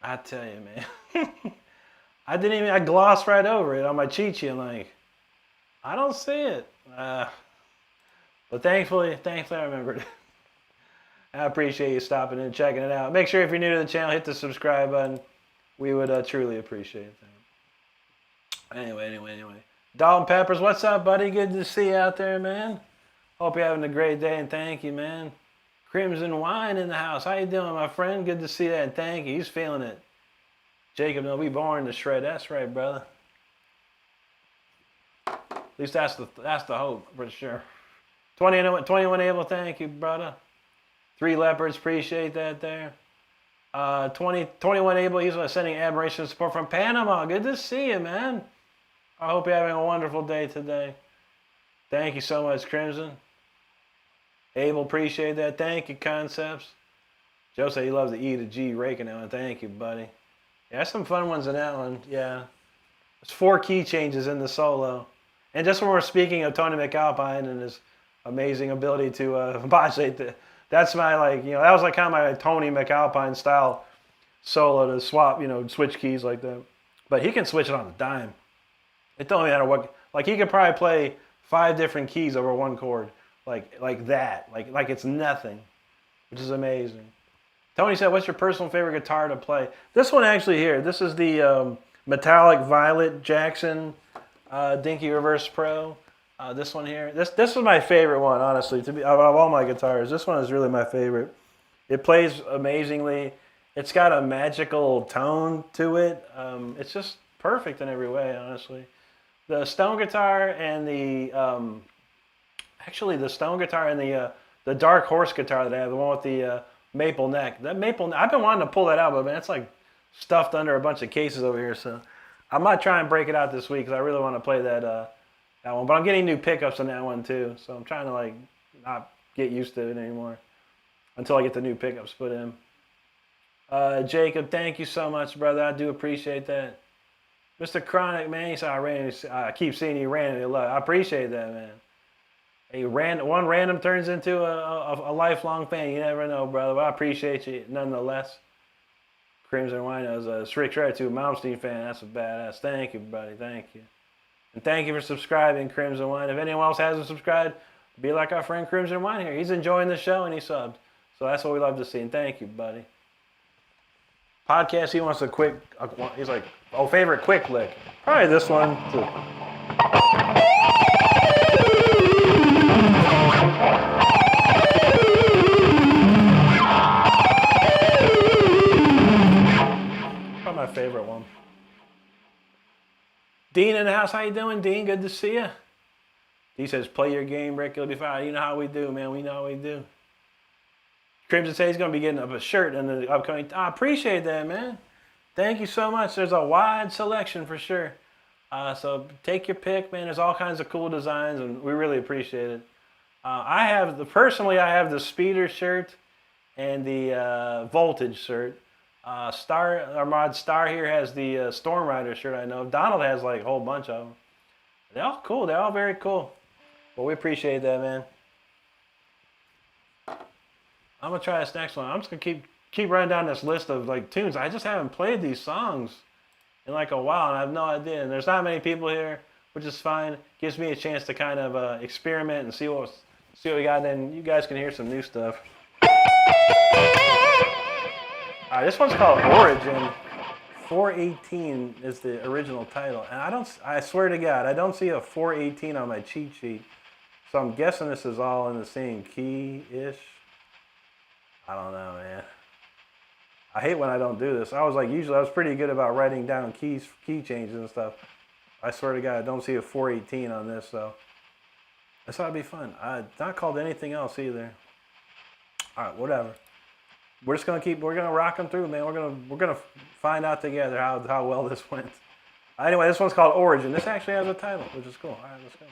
I tell you, man. I glossed right over it on my cheat sheet. I'm like, I don't see it. But thankfully I remembered. I appreciate you stopping in and checking it out. Make sure if you're new to the channel, hit the subscribe button. We would truly appreciate that. Anyway. Dalton Peppers, what's up, buddy? Good to see you out there, man. Hope you're having a great day, and thank you, man. Crimson Wine in the house. How you doing, my friend? Good to see that, and thank you. He's feeling it. Jacob, no, be born to shred. That's right, brother. At least that's the hope, for sure. 21 Able, thank you, brother. 3 Leopards, appreciate that there. 21 Able, he's sending admiration and support from Panama. Good to see you, man. I hope you're having a wonderful day today. Thank you so much, Crimson. Abel, appreciate that. Thank you, Concepts. Joe said he loves the E to G raking that one. Thank you, buddy. Yeah, some fun ones in that one. Yeah. There's 4 key changes in the solo. And just when we're speaking of Tony McAlpine and his amazing ability to modulate, that's my, like, you know, that was like kind of my Tony McAlpine style solo to swap, you know, switch keys like that. But he can switch it on a dime. It don't matter what, like he could probably play 5 different keys over one chord, like that, like it's nothing, which is amazing. Tony said, "What's your personal favorite guitar to play?" This one actually here. This is the Metallic Violet Jackson Dinky Reverse Pro. This one here. This was my favorite one, honestly. To be of all my guitars, this one is really my favorite. It plays amazingly. It's got a magical tone to it. It's just perfect in every way, honestly. The stone guitar and the the stone guitar and the Dark Horse guitar that I have, the one with the maple neck. That maple, I've been wanting to pull that out, but man, it's like stuffed under a bunch of cases over here. So I might try and break it out this week because I really want to play that one. But I'm getting new pickups on that one too, so I'm trying to like not get used to it anymore until I get the new pickups put in. Jacob, thank you so much, brother. I do appreciate that. Mr. Chronic, man, he said I keep seeing you randomly love. I appreciate that, man. One random turns into a lifelong fan. You never know, brother. But I appreciate you nonetheless. Crimson Wino's a Rick Renstrom Malmsteen fan. That's a badass. Thank you, buddy. Thank you. And thank you for subscribing, Crimson Wine. If anyone else hasn't subscribed, be like our friend Crimson Wine here. He's enjoying the show and he subbed. So that's what we love to see. And thank you, buddy. Podcast, he wants a quick, he's like, oh, favorite quick lick. Probably this one. Too. Probably my favorite one. Dean in the house, how you doing, Dean? Good to see you. He says, play your game, Rick, it'll be fine. You know how we do, man. We know how we do. Crimson says he's going to be getting up a shirt in the upcoming. I appreciate that, man. Thank you so much. There's a wide selection for sure. So take your pick, man. There's all kinds of cool designs, and we really appreciate it. Personally, I have the Speeder shirt and the Voltage shirt. Armad Star here has the Storm Rider shirt, I know. Donald has like a whole bunch of them. They're all cool. They're all very cool. Well, we appreciate that, man. I'm going to try this next one. I'm just going to keep running down this list of like tunes. I just haven't played these songs in like a while, and I have no idea. And there's not many people here, which is fine. Gives me a chance to kind of experiment and see what we got, and then you guys can hear some new stuff. All right, this one's called Origin. 418 is the original title, and I swear to God, I don't see a 418 on my cheat sheet. So I'm guessing this is all in the same key-ish. I don't know, man. I hate when I don't do this. Usually I was pretty good about writing down key changes and stuff. I swear to God, I don't see a 418 on this, so this ought to be fun. Not called anything else either. All right, whatever. We're gonna rock them through, man. We're gonna find out together how well this went. Anyway, this one's called Origin. This actually has a title, which is cool. All right, let's go.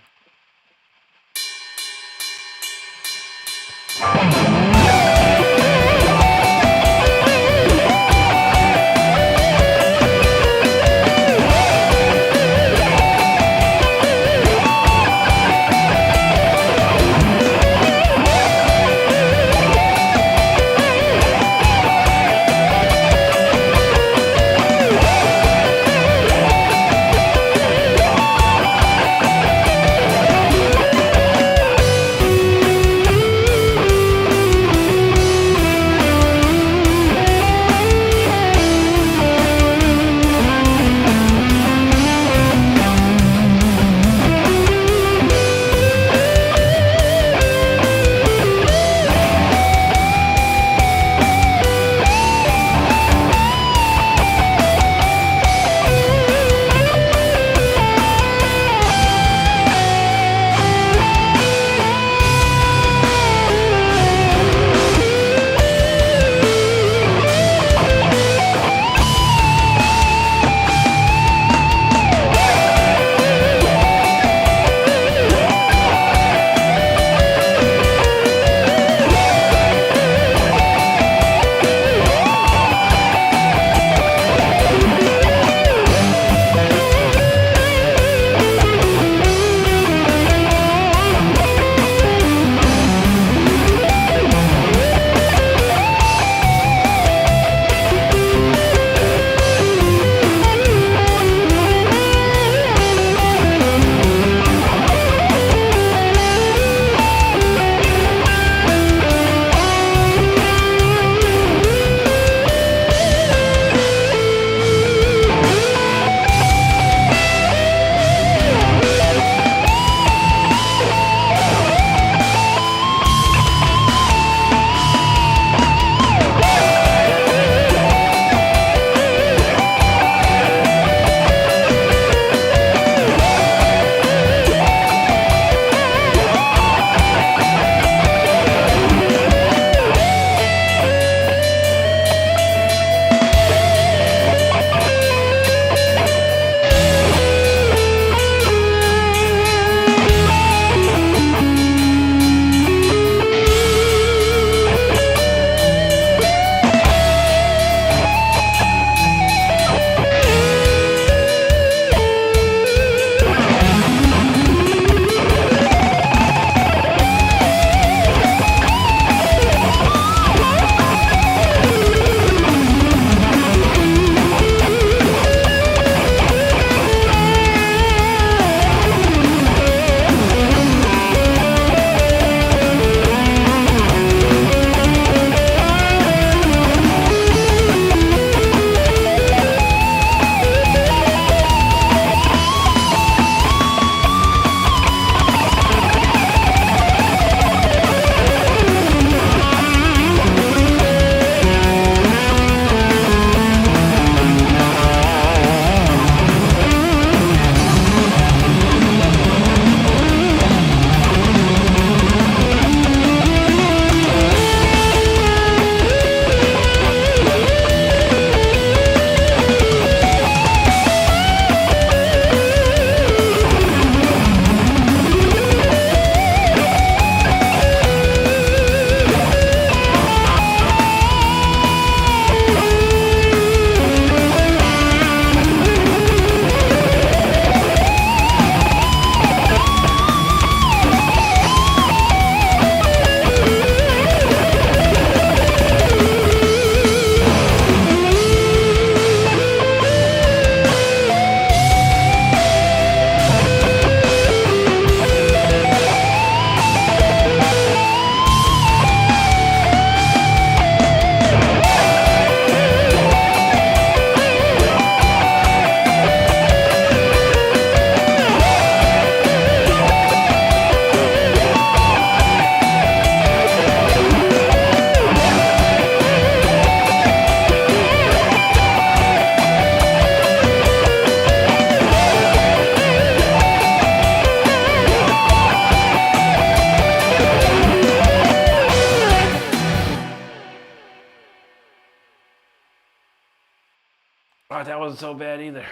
Oh, that wasn't so bad either.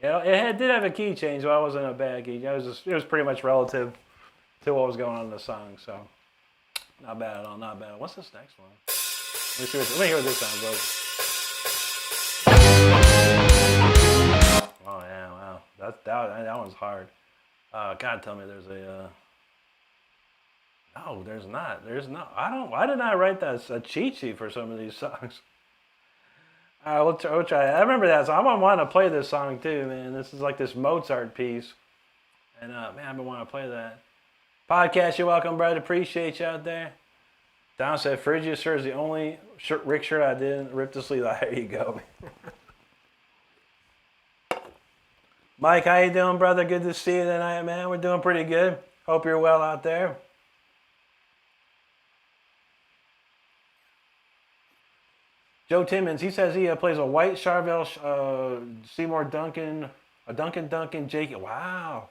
It did have a key change, so I wasn't a bad key. It was pretty much relative to what was going on in the song, so not bad at all. Not bad. What's this next one? Let me hear what this sounds like. Oh yeah, wow. That one's hard. God, tell me there's a. No, there's not. There's not. I don't. Why did I write that a cheat sheet for some of these songs? All right, we'll try it. I remember that, so I'm gonna want to play this song too, man. This is like this Mozart piece, and man, I've been wanting to play that. Podcast, you're welcome, brother. Appreciate you out there. Don said, "Phrygia shirt is the only Rick shirt I didn't rip the sleeve." There you go. Mike, how you doing, brother? Good to see you tonight, man. We're doing pretty good. Hope you're well out there. Joe Timmons, he says he plays a white Charvel, Seymour Duncan, a Duncan, Jake. Wow,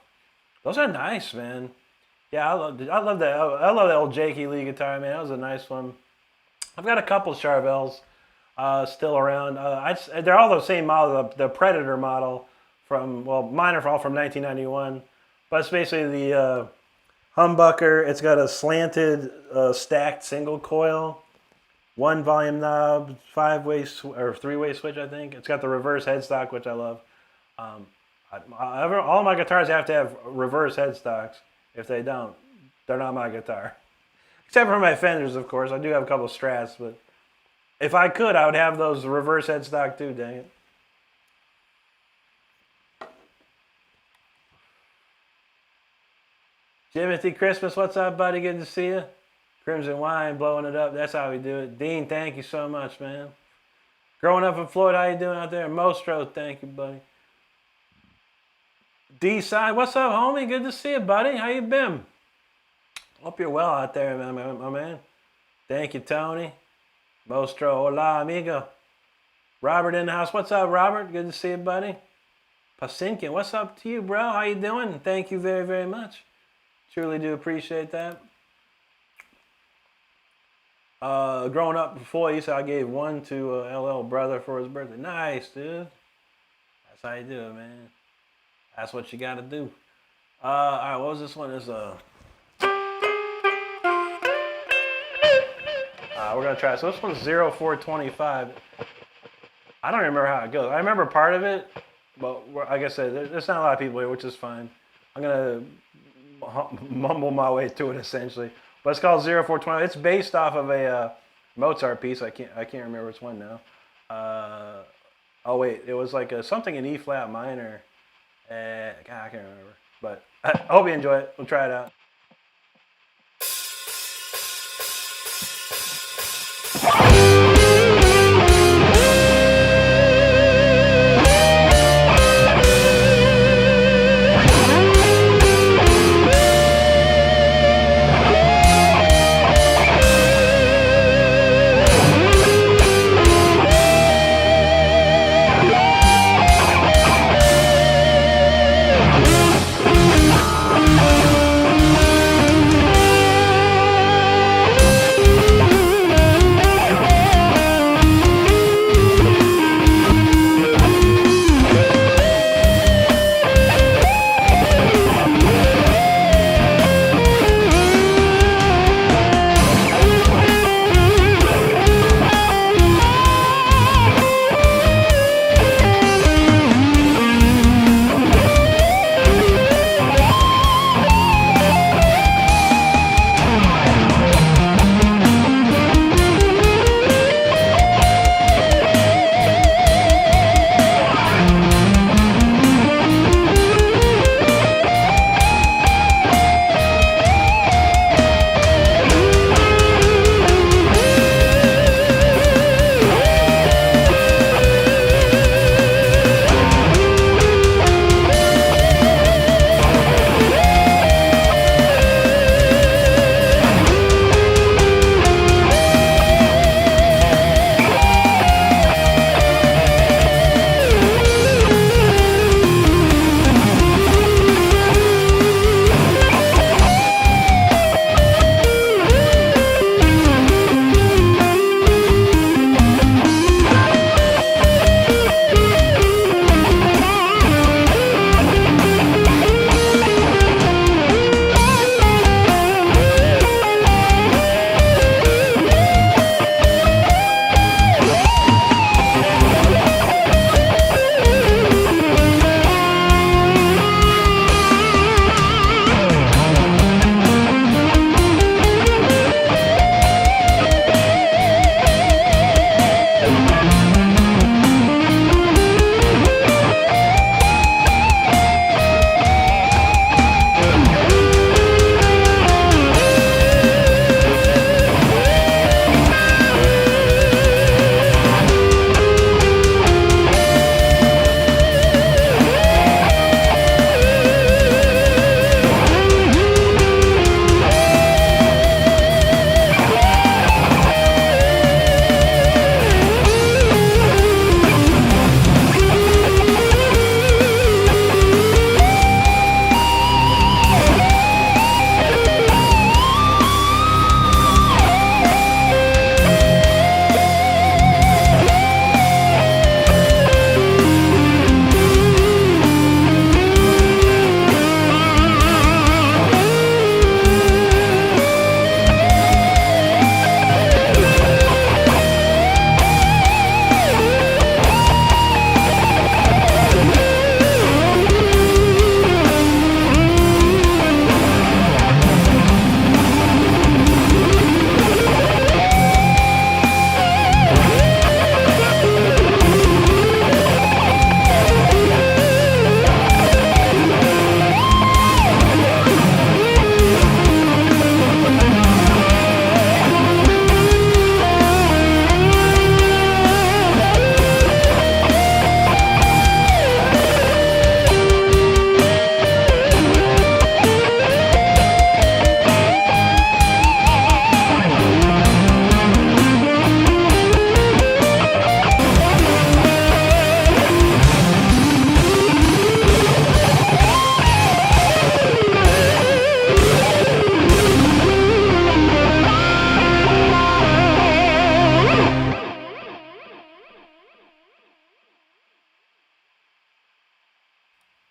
those are nice, man. Yeah, I love that. I love that old Jakey Lee guitar, man. That was a nice one. I've got a couple Charvels still around. They're all the same model, the Predator model mine are all from 1991, but it's basically the humbucker. It's got a slanted stacked single coil. 1 volume knob, 5-way or 3-way switch, I think. It's got the reverse headstock, which I love. All my guitars have to have reverse headstocks. If they don't, they're not my guitar. Except for my Fenders, of course. I do have a couple Strats, but if I could, I would have those reverse headstock too, dang it. Timothy Christmas, what's up, buddy? Good to see you. Crimson Wine, blowing it up. That's how we do it. Dean, thank you so much, man. Growing up in Florida, how you doing out there? Mostro, thank you, buddy. D-Side, what's up, homie? Good to see you, buddy. How you been? Hope you're well out there, my man. Thank you, Tony. Mostro, hola, amigo. Robert in the house. What's up, Robert? Good to see you, buddy. Pasinkin, what's up to you, bro? How you doing? Thank you very, very much. Truly do appreciate that. Growing up before, you said I gave one to LL brother for his birthday. Nice, dude. That's how you do it, man. That's what you got to do. All right, what was this one? We're going to try. So this one's 0425. I don't remember how it goes. I remember part of it, but like I said, there's not a lot of people here, which is fine. I'm going to mumble my way through it, essentially. But it's called 0420. It's based off of a Mozart piece. I can't remember which one now. Oh wait, it was like something in E flat minor. God, I can't remember. But I hope you enjoy it. We'll try it out.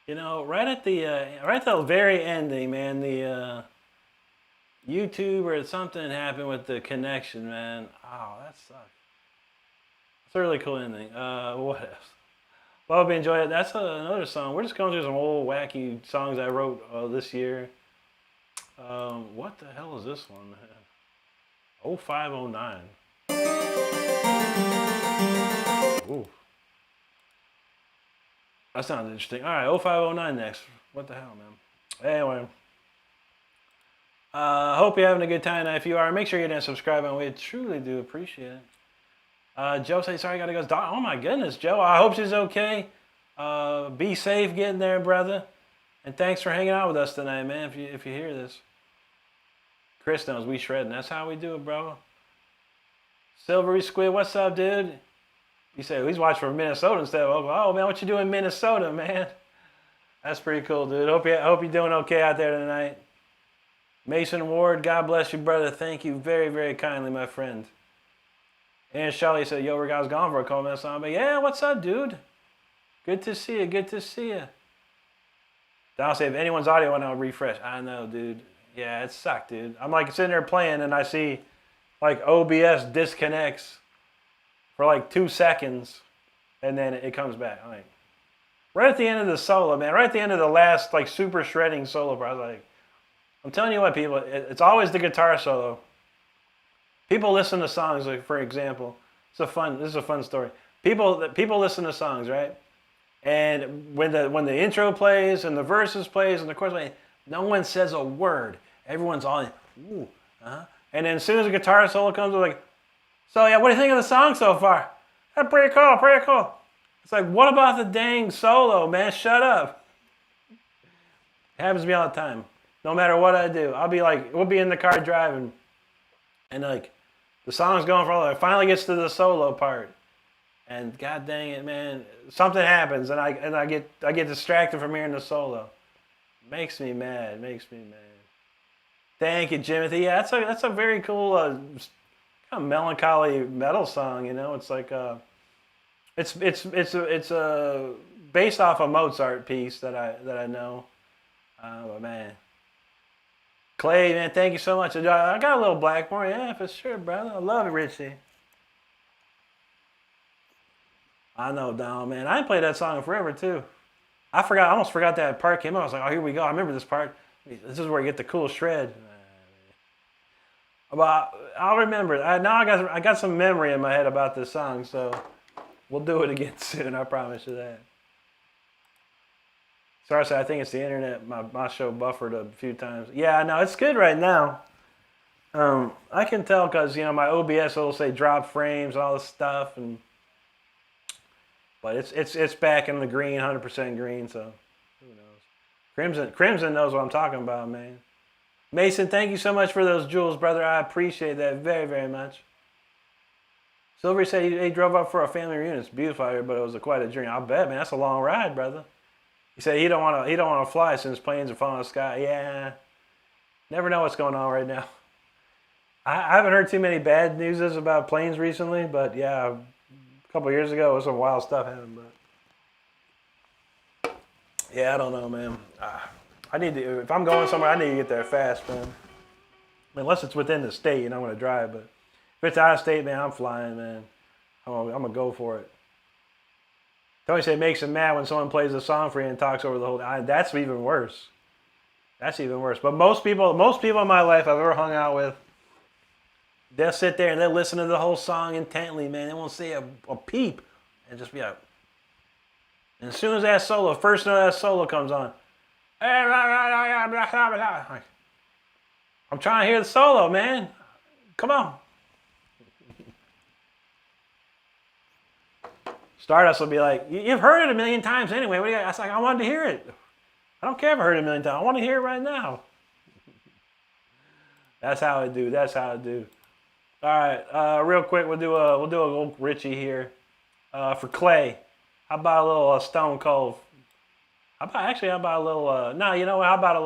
You know, right at the very ending, man, the YouTube or something happened with the connection, man. Oh, that sucks. It's a really cool ending. What else? Well, I hope you enjoy it. That's another song. We're just going through some old wacky songs I wrote this year. What the hell is this one, man? 0509. Ooh. That sounds interesting. All right, 0509 next. What the hell, man? Anyway. Hope you're having a good time. If you are, make sure you hit subscribe, and we truly do appreciate it. Joe says, sorry, I gotta go. Oh my goodness, Joe. I hope she's okay. Be safe getting there, brother. And thanks for hanging out with us tonight, man. If you hear this. Chris knows we shredding. That's how we do it, bro. Silvery Squid, what's up, dude? You say, he's watching from Minnesota instead of, oh man, what you doing in Minnesota, man? That's pretty cool, dude. Hope you're doing okay out there tonight. Mason Ward, God bless you, brother. Thank you very, very kindly, my friend. And Shelly said, yo, Rick, I was gone for a couple minutes. I'm like, yeah, what's up, dude? Good to see you. Good to see you. I'll say, if anyone's audio went out, refresh. I know, dude. Yeah, it sucked, dude. I'm like sitting there playing, and I see like OBS disconnects for like 2 seconds, and then it comes back. I'm like, right at the end of the solo, man. Right at the end of the last like super shredding solo, bro. I was like, I'm telling you what, people. It's always the guitar solo. People listen to songs, like for example, this is a fun story. People listen to songs, right? And when the intro plays and the verses plays and the chorus plays, no one says a word. Everyone's all in, ooh, And then as soon as the guitar solo comes, they're like, so yeah, what do you think of the song so far? That's pretty cool, pretty cool. It's like, what about the dang solo, man? Shut up. It happens to me all the time. No matter what I do, I'll be like, we'll be in the car driving, and like, the song's going for all. It finally gets to the solo part, and god dang it, man, something happens, and I get distracted from hearing the solo. Makes me mad. Makes me mad. Thank you, Jimothy. Yeah, that's a very cool kind of melancholy metal song. You know, it's like it's based off a Mozart piece that I know. But man, Clay, man, thank you so much. I got a little Blackmore, yeah, for sure, brother. I love it, Ritchie. I know, Don, man. I ain't played that song in forever too. I almost forgot that part came out. I was like, oh, here we go. I remember this part. This is where you get the cool shred. But I'll remember it. I got some memory in my head about this song, so we'll do it again soon. I promise you that. Sorry, I think it's the internet. My show buffered a few times. Yeah, no, it's good right now. I can tell because my OBS will say drop frames and all this stuff, but it's back in the green, 100% green. So who knows? Crimson knows what I'm talking about, man. Mason, thank you so much for those jewels, brother. I appreciate that very, very much. Silvery said he drove up for a family reunion. It's beautiful out here, but it was quite a journey. I'll bet, man. That's a long ride, brother. He said he don't want to fly since planes are falling in the sky. Yeah, never know what's going on right now. I haven't heard too many bad news about planes recently, but yeah, a couple of years ago, it was some wild stuff happened. But yeah, I don't know, man. If I'm going somewhere, I need to get there fast, man. Unless it's within the state, I'm going to drive. But if it's out of state, man, I'm flying, man. I'm going to go for it. Tony said it makes him mad when someone plays a song for you and talks over the whole time. That's even worse. That's even worse. But most people in my life I've ever hung out with, they'll sit there and they'll listen to the whole song intently, man. They won't say a peep and just be like. And as soon as that solo, first note of that solo comes on, I'm trying to hear the solo, man. Come on. Stardust will be like, you've heard it a million times anyway. What do you got? I was like, I wanted to hear it. I don't care if I heard it a million times. I want to hear it right now. That's how I do. That's how I do. All right, real quick, we'll do a little Ritchie here. For Clay, how about a little Stone Cold? How about a little? No, you know what? How about a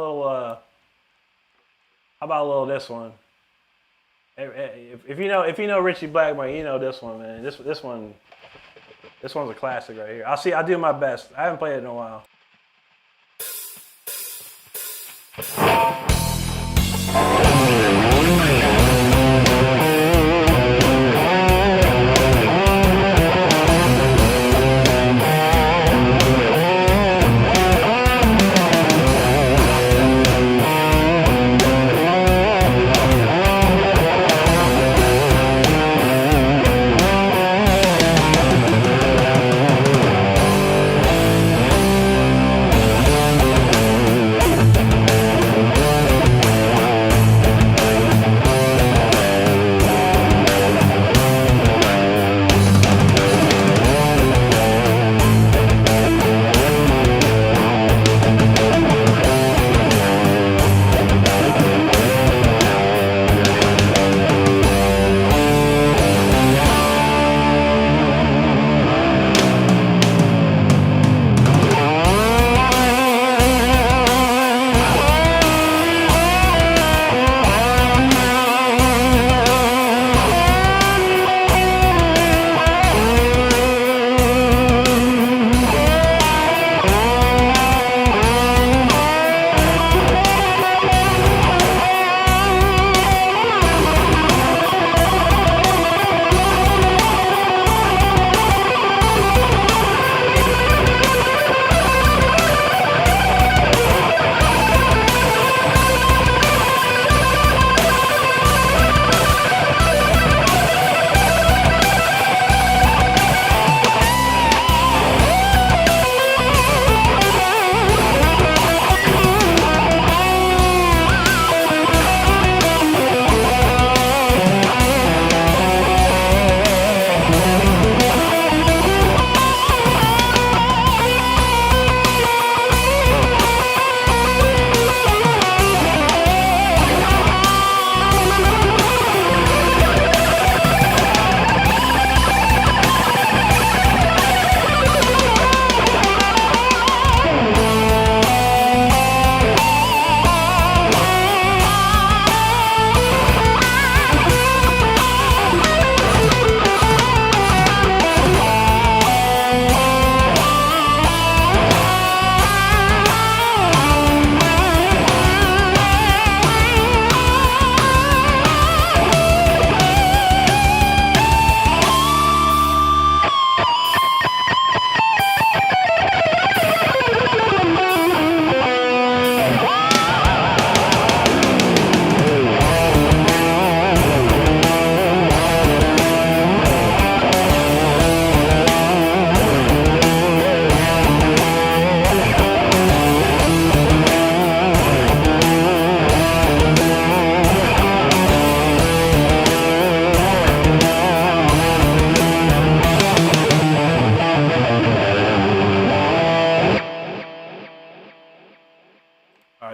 little this one? If you know Ritchie Blackmore, you know this one, man. This one's a classic right here. I'll do my best. I haven't played it in a while.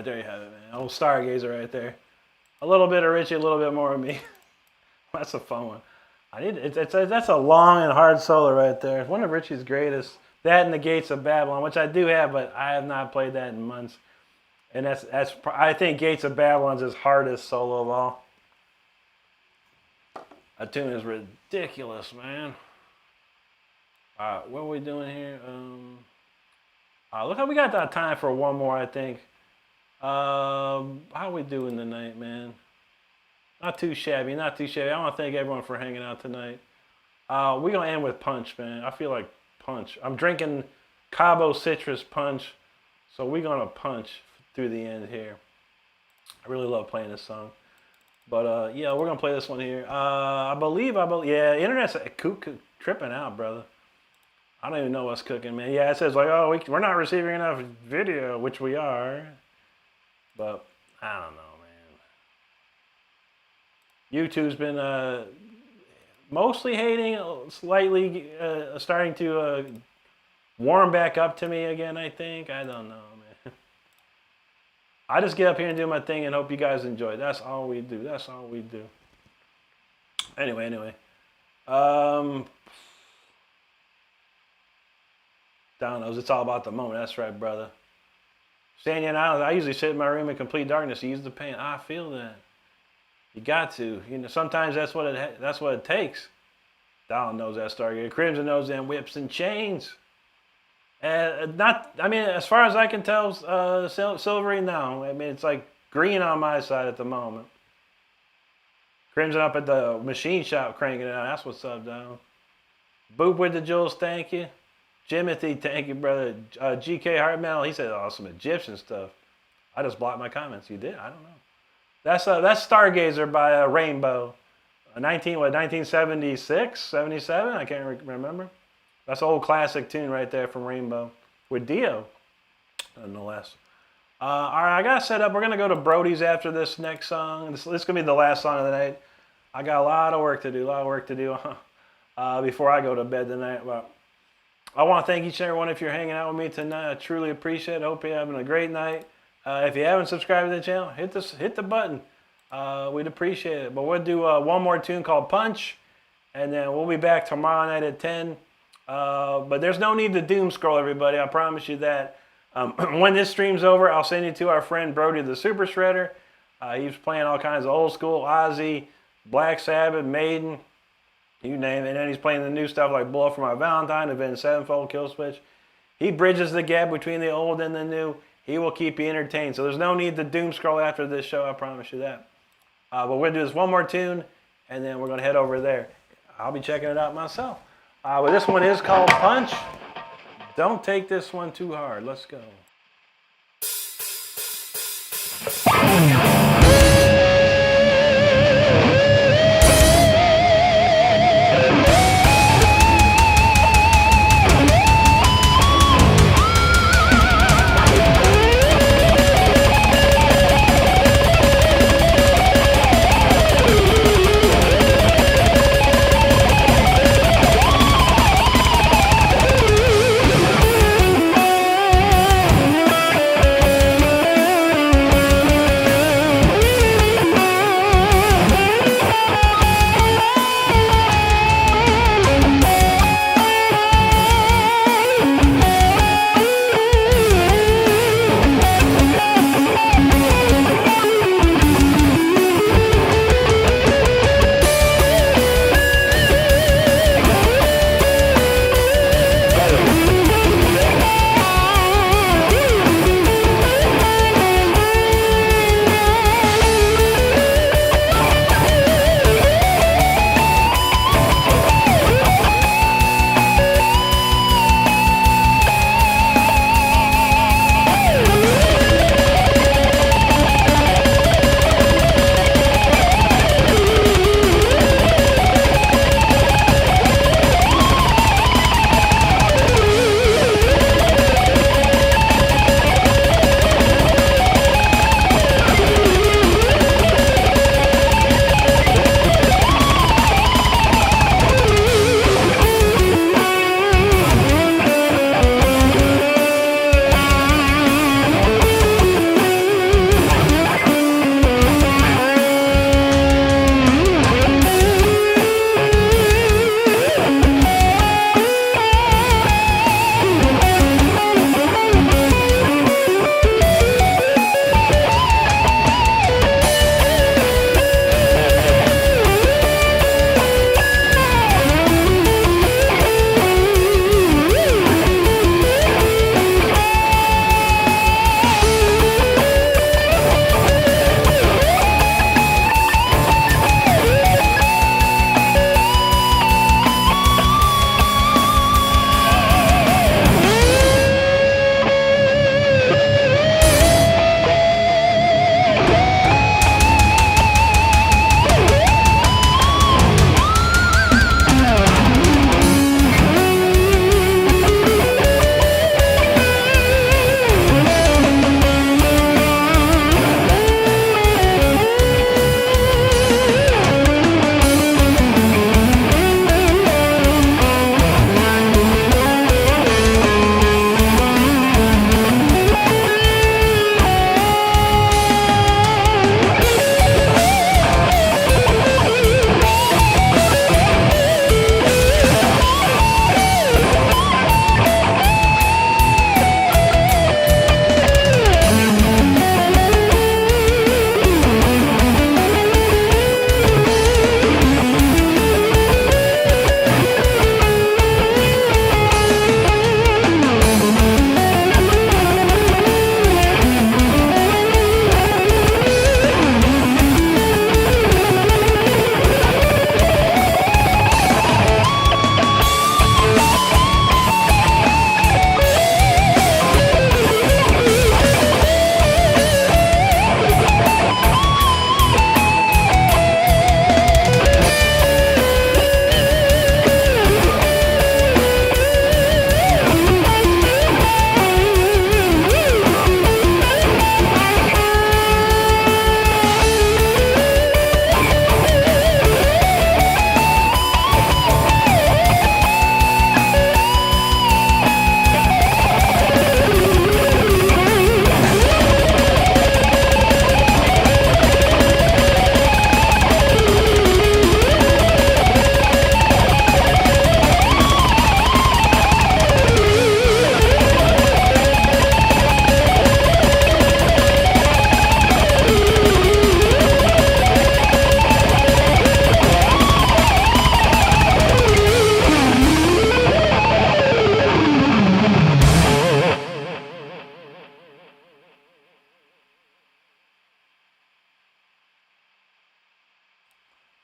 right, there you have it, man. Old Stargazer right there. A little bit of Ritchie, a little bit more of me. That's a fun one. That's a long and hard solo right there. It's one of Ritchie's greatest. That and the Gates of Babylon, which I do have, but I have not played that in months. And I think Gates of Babylon's his hardest solo of all. That tune is ridiculous, man. All right, what are we doing here? Look how we got that time for one more, I think. How are we doing tonight, man? Not too shabby, not too shabby. I want to thank everyone for hanging out tonight. We're going to end with punch, man. I feel like punch. I'm drinking Cabo Citrus Punch, so we're going to punch through the end here. I really love playing this song. But, yeah, we're going to play this one here. I believe, yeah, internet's tripping out, brother. I don't even know what's cooking, man. Yeah, it says, like, oh, we're not receiving enough video, which we are. But, I don't know, man. YouTube's been mostly hating, slightly starting to warm back up to me again, I think. I don't know, man. I just get up here and do my thing and hope you guys enjoy. That's all we do. That's all we do. Anyway. Down it's all about the moment. That's right, brother. Standing in Islands, I usually sit in my room in complete darkness to use the pain. I feel that. You got to. You know, sometimes that's what it takes. Dallin knows that Stargate. Crimson knows them whips and chains. As far as I can tell, Silvery now. I mean, it's like green on my side at the moment. Crimson up at the machine shop cranking it out. That's what's up, Dallin. Boop with the jewels, thank you. Jimothy, thank you, brother. GK Heartmetal, he said, oh, some Egyptian stuff. I just blocked my comments. You did? I don't know. That's Stargazer by Rainbow. 1976, 77? I can't remember. That's an old classic tune right there from Rainbow with Dio, nonetheless. All right, I got to set up. We're going to go to Brody's after this next song. This is going to be the last song of the night. I got a lot of work to do before I go to bed tonight. But I want to thank each and every one if you're hanging out with me tonight. I truly appreciate it. I hope you're having a great night. If you haven't subscribed to the channel, hit the button. We'd appreciate it. But we'll do one more tune called Punch, and then we'll be back tomorrow night at 10. But there's no need to doom scroll, everybody. I promise you that. When this stream's over, I'll send you to our friend Brody the Super Shredder. He's playing all kinds of old school Ozzy, Black Sabbath, Maiden, you name it. And then he's playing the new stuff like Blow Up For My Valentine, Avenged Sevenfold, Killswitch. He bridges the gap between the old and the new. He will keep you entertained. So there's no need to doom scroll after this show, I promise you that. But we're going to do this one more tune, and then we're going to head over there. I'll be checking it out myself. But this one is called Punch. Don't take this one too hard. Let's go.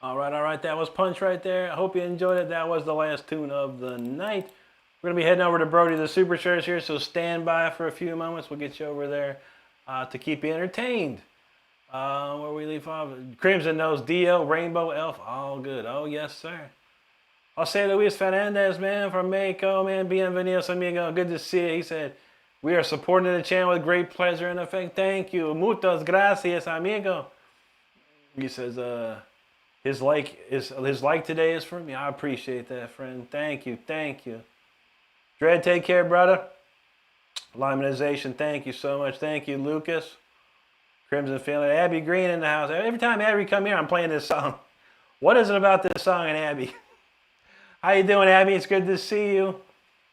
All right. That was Punch right there. I hope you enjoyed it. That was the last tune of the night. We're going to be heading over to Brody the Super Shredders here, so stand by for a few moments. We'll get you over there to keep you entertained. Where we leave off, Crimson Nose, DL, Rainbow Elf, all good. Oh, yes, sir. Jose Luis Fernandez, man, from Mexico, man. Bienvenidos, amigo. Good to see you. He said, we are supporting the channel with great pleasure and effect. Thank you. Muchas gracias, amigo. He says, his like today is for me. I appreciate that, friend. Thank you. Dread, take care, brother. Limonization, thank you so much. Thank you, Lucas. Crimson Family. Abby Green in the house. Every time Abby come here, I'm playing this song. What is it about this song and Abby? How you doing, Abby? It's good to see you.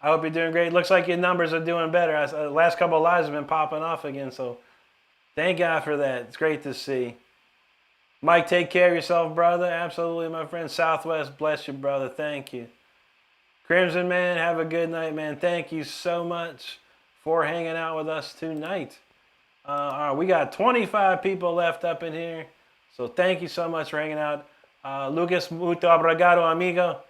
I hope you're doing great. Looks like your numbers are doing better. The last couple of lives have been popping off again, so thank God for that. It's great to see. Mike, take care of yourself, brother. Absolutely, my friend. Southwest, bless you, brother. Thank you. Crimson, man, have a good night, man. Thank you so much for hanging out with us tonight. All right, we got 25 people left up in here, so thank you so much for hanging out. Lucas, muito obrigado, amigo.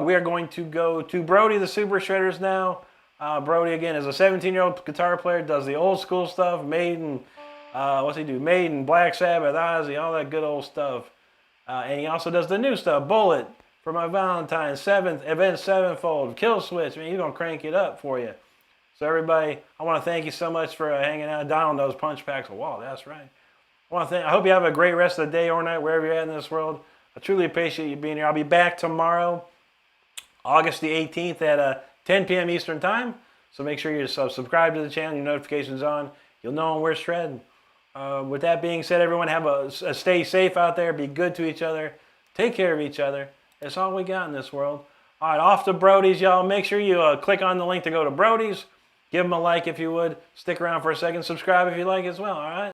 We are going to go to Brody the Super Shredders now. Brody, again, is a 17-year-old guitar player, does the old school stuff, Maiden, what's he do? Maiden, Black Sabbath, Ozzy, all that good old stuff. And he also does the new stuff, Bullet, for my Valentine's, Avenged Sevenfold, Kill Switch. I mean, he's going to crank it up for you. So everybody, I want to thank you so much for hanging out. Donald knows punch packs. Wow, that's right. I hope you have a great rest of the day or night, wherever you're at in this world. I truly appreciate you being here. I'll be back tomorrow, August the 18th at 10 p.m. Eastern Time. So make sure you subscribe to the channel, your notifications on. You'll know when we're shredding. With that being said, everyone have a stay safe out there. Be good to each other. Take care of each other. That's all we got in this world. All right, off to Brody's, y'all. Make sure you click on the link to go to Brody's. Give them a like if you would. Stick around for a second. Subscribe if you like as well, all right?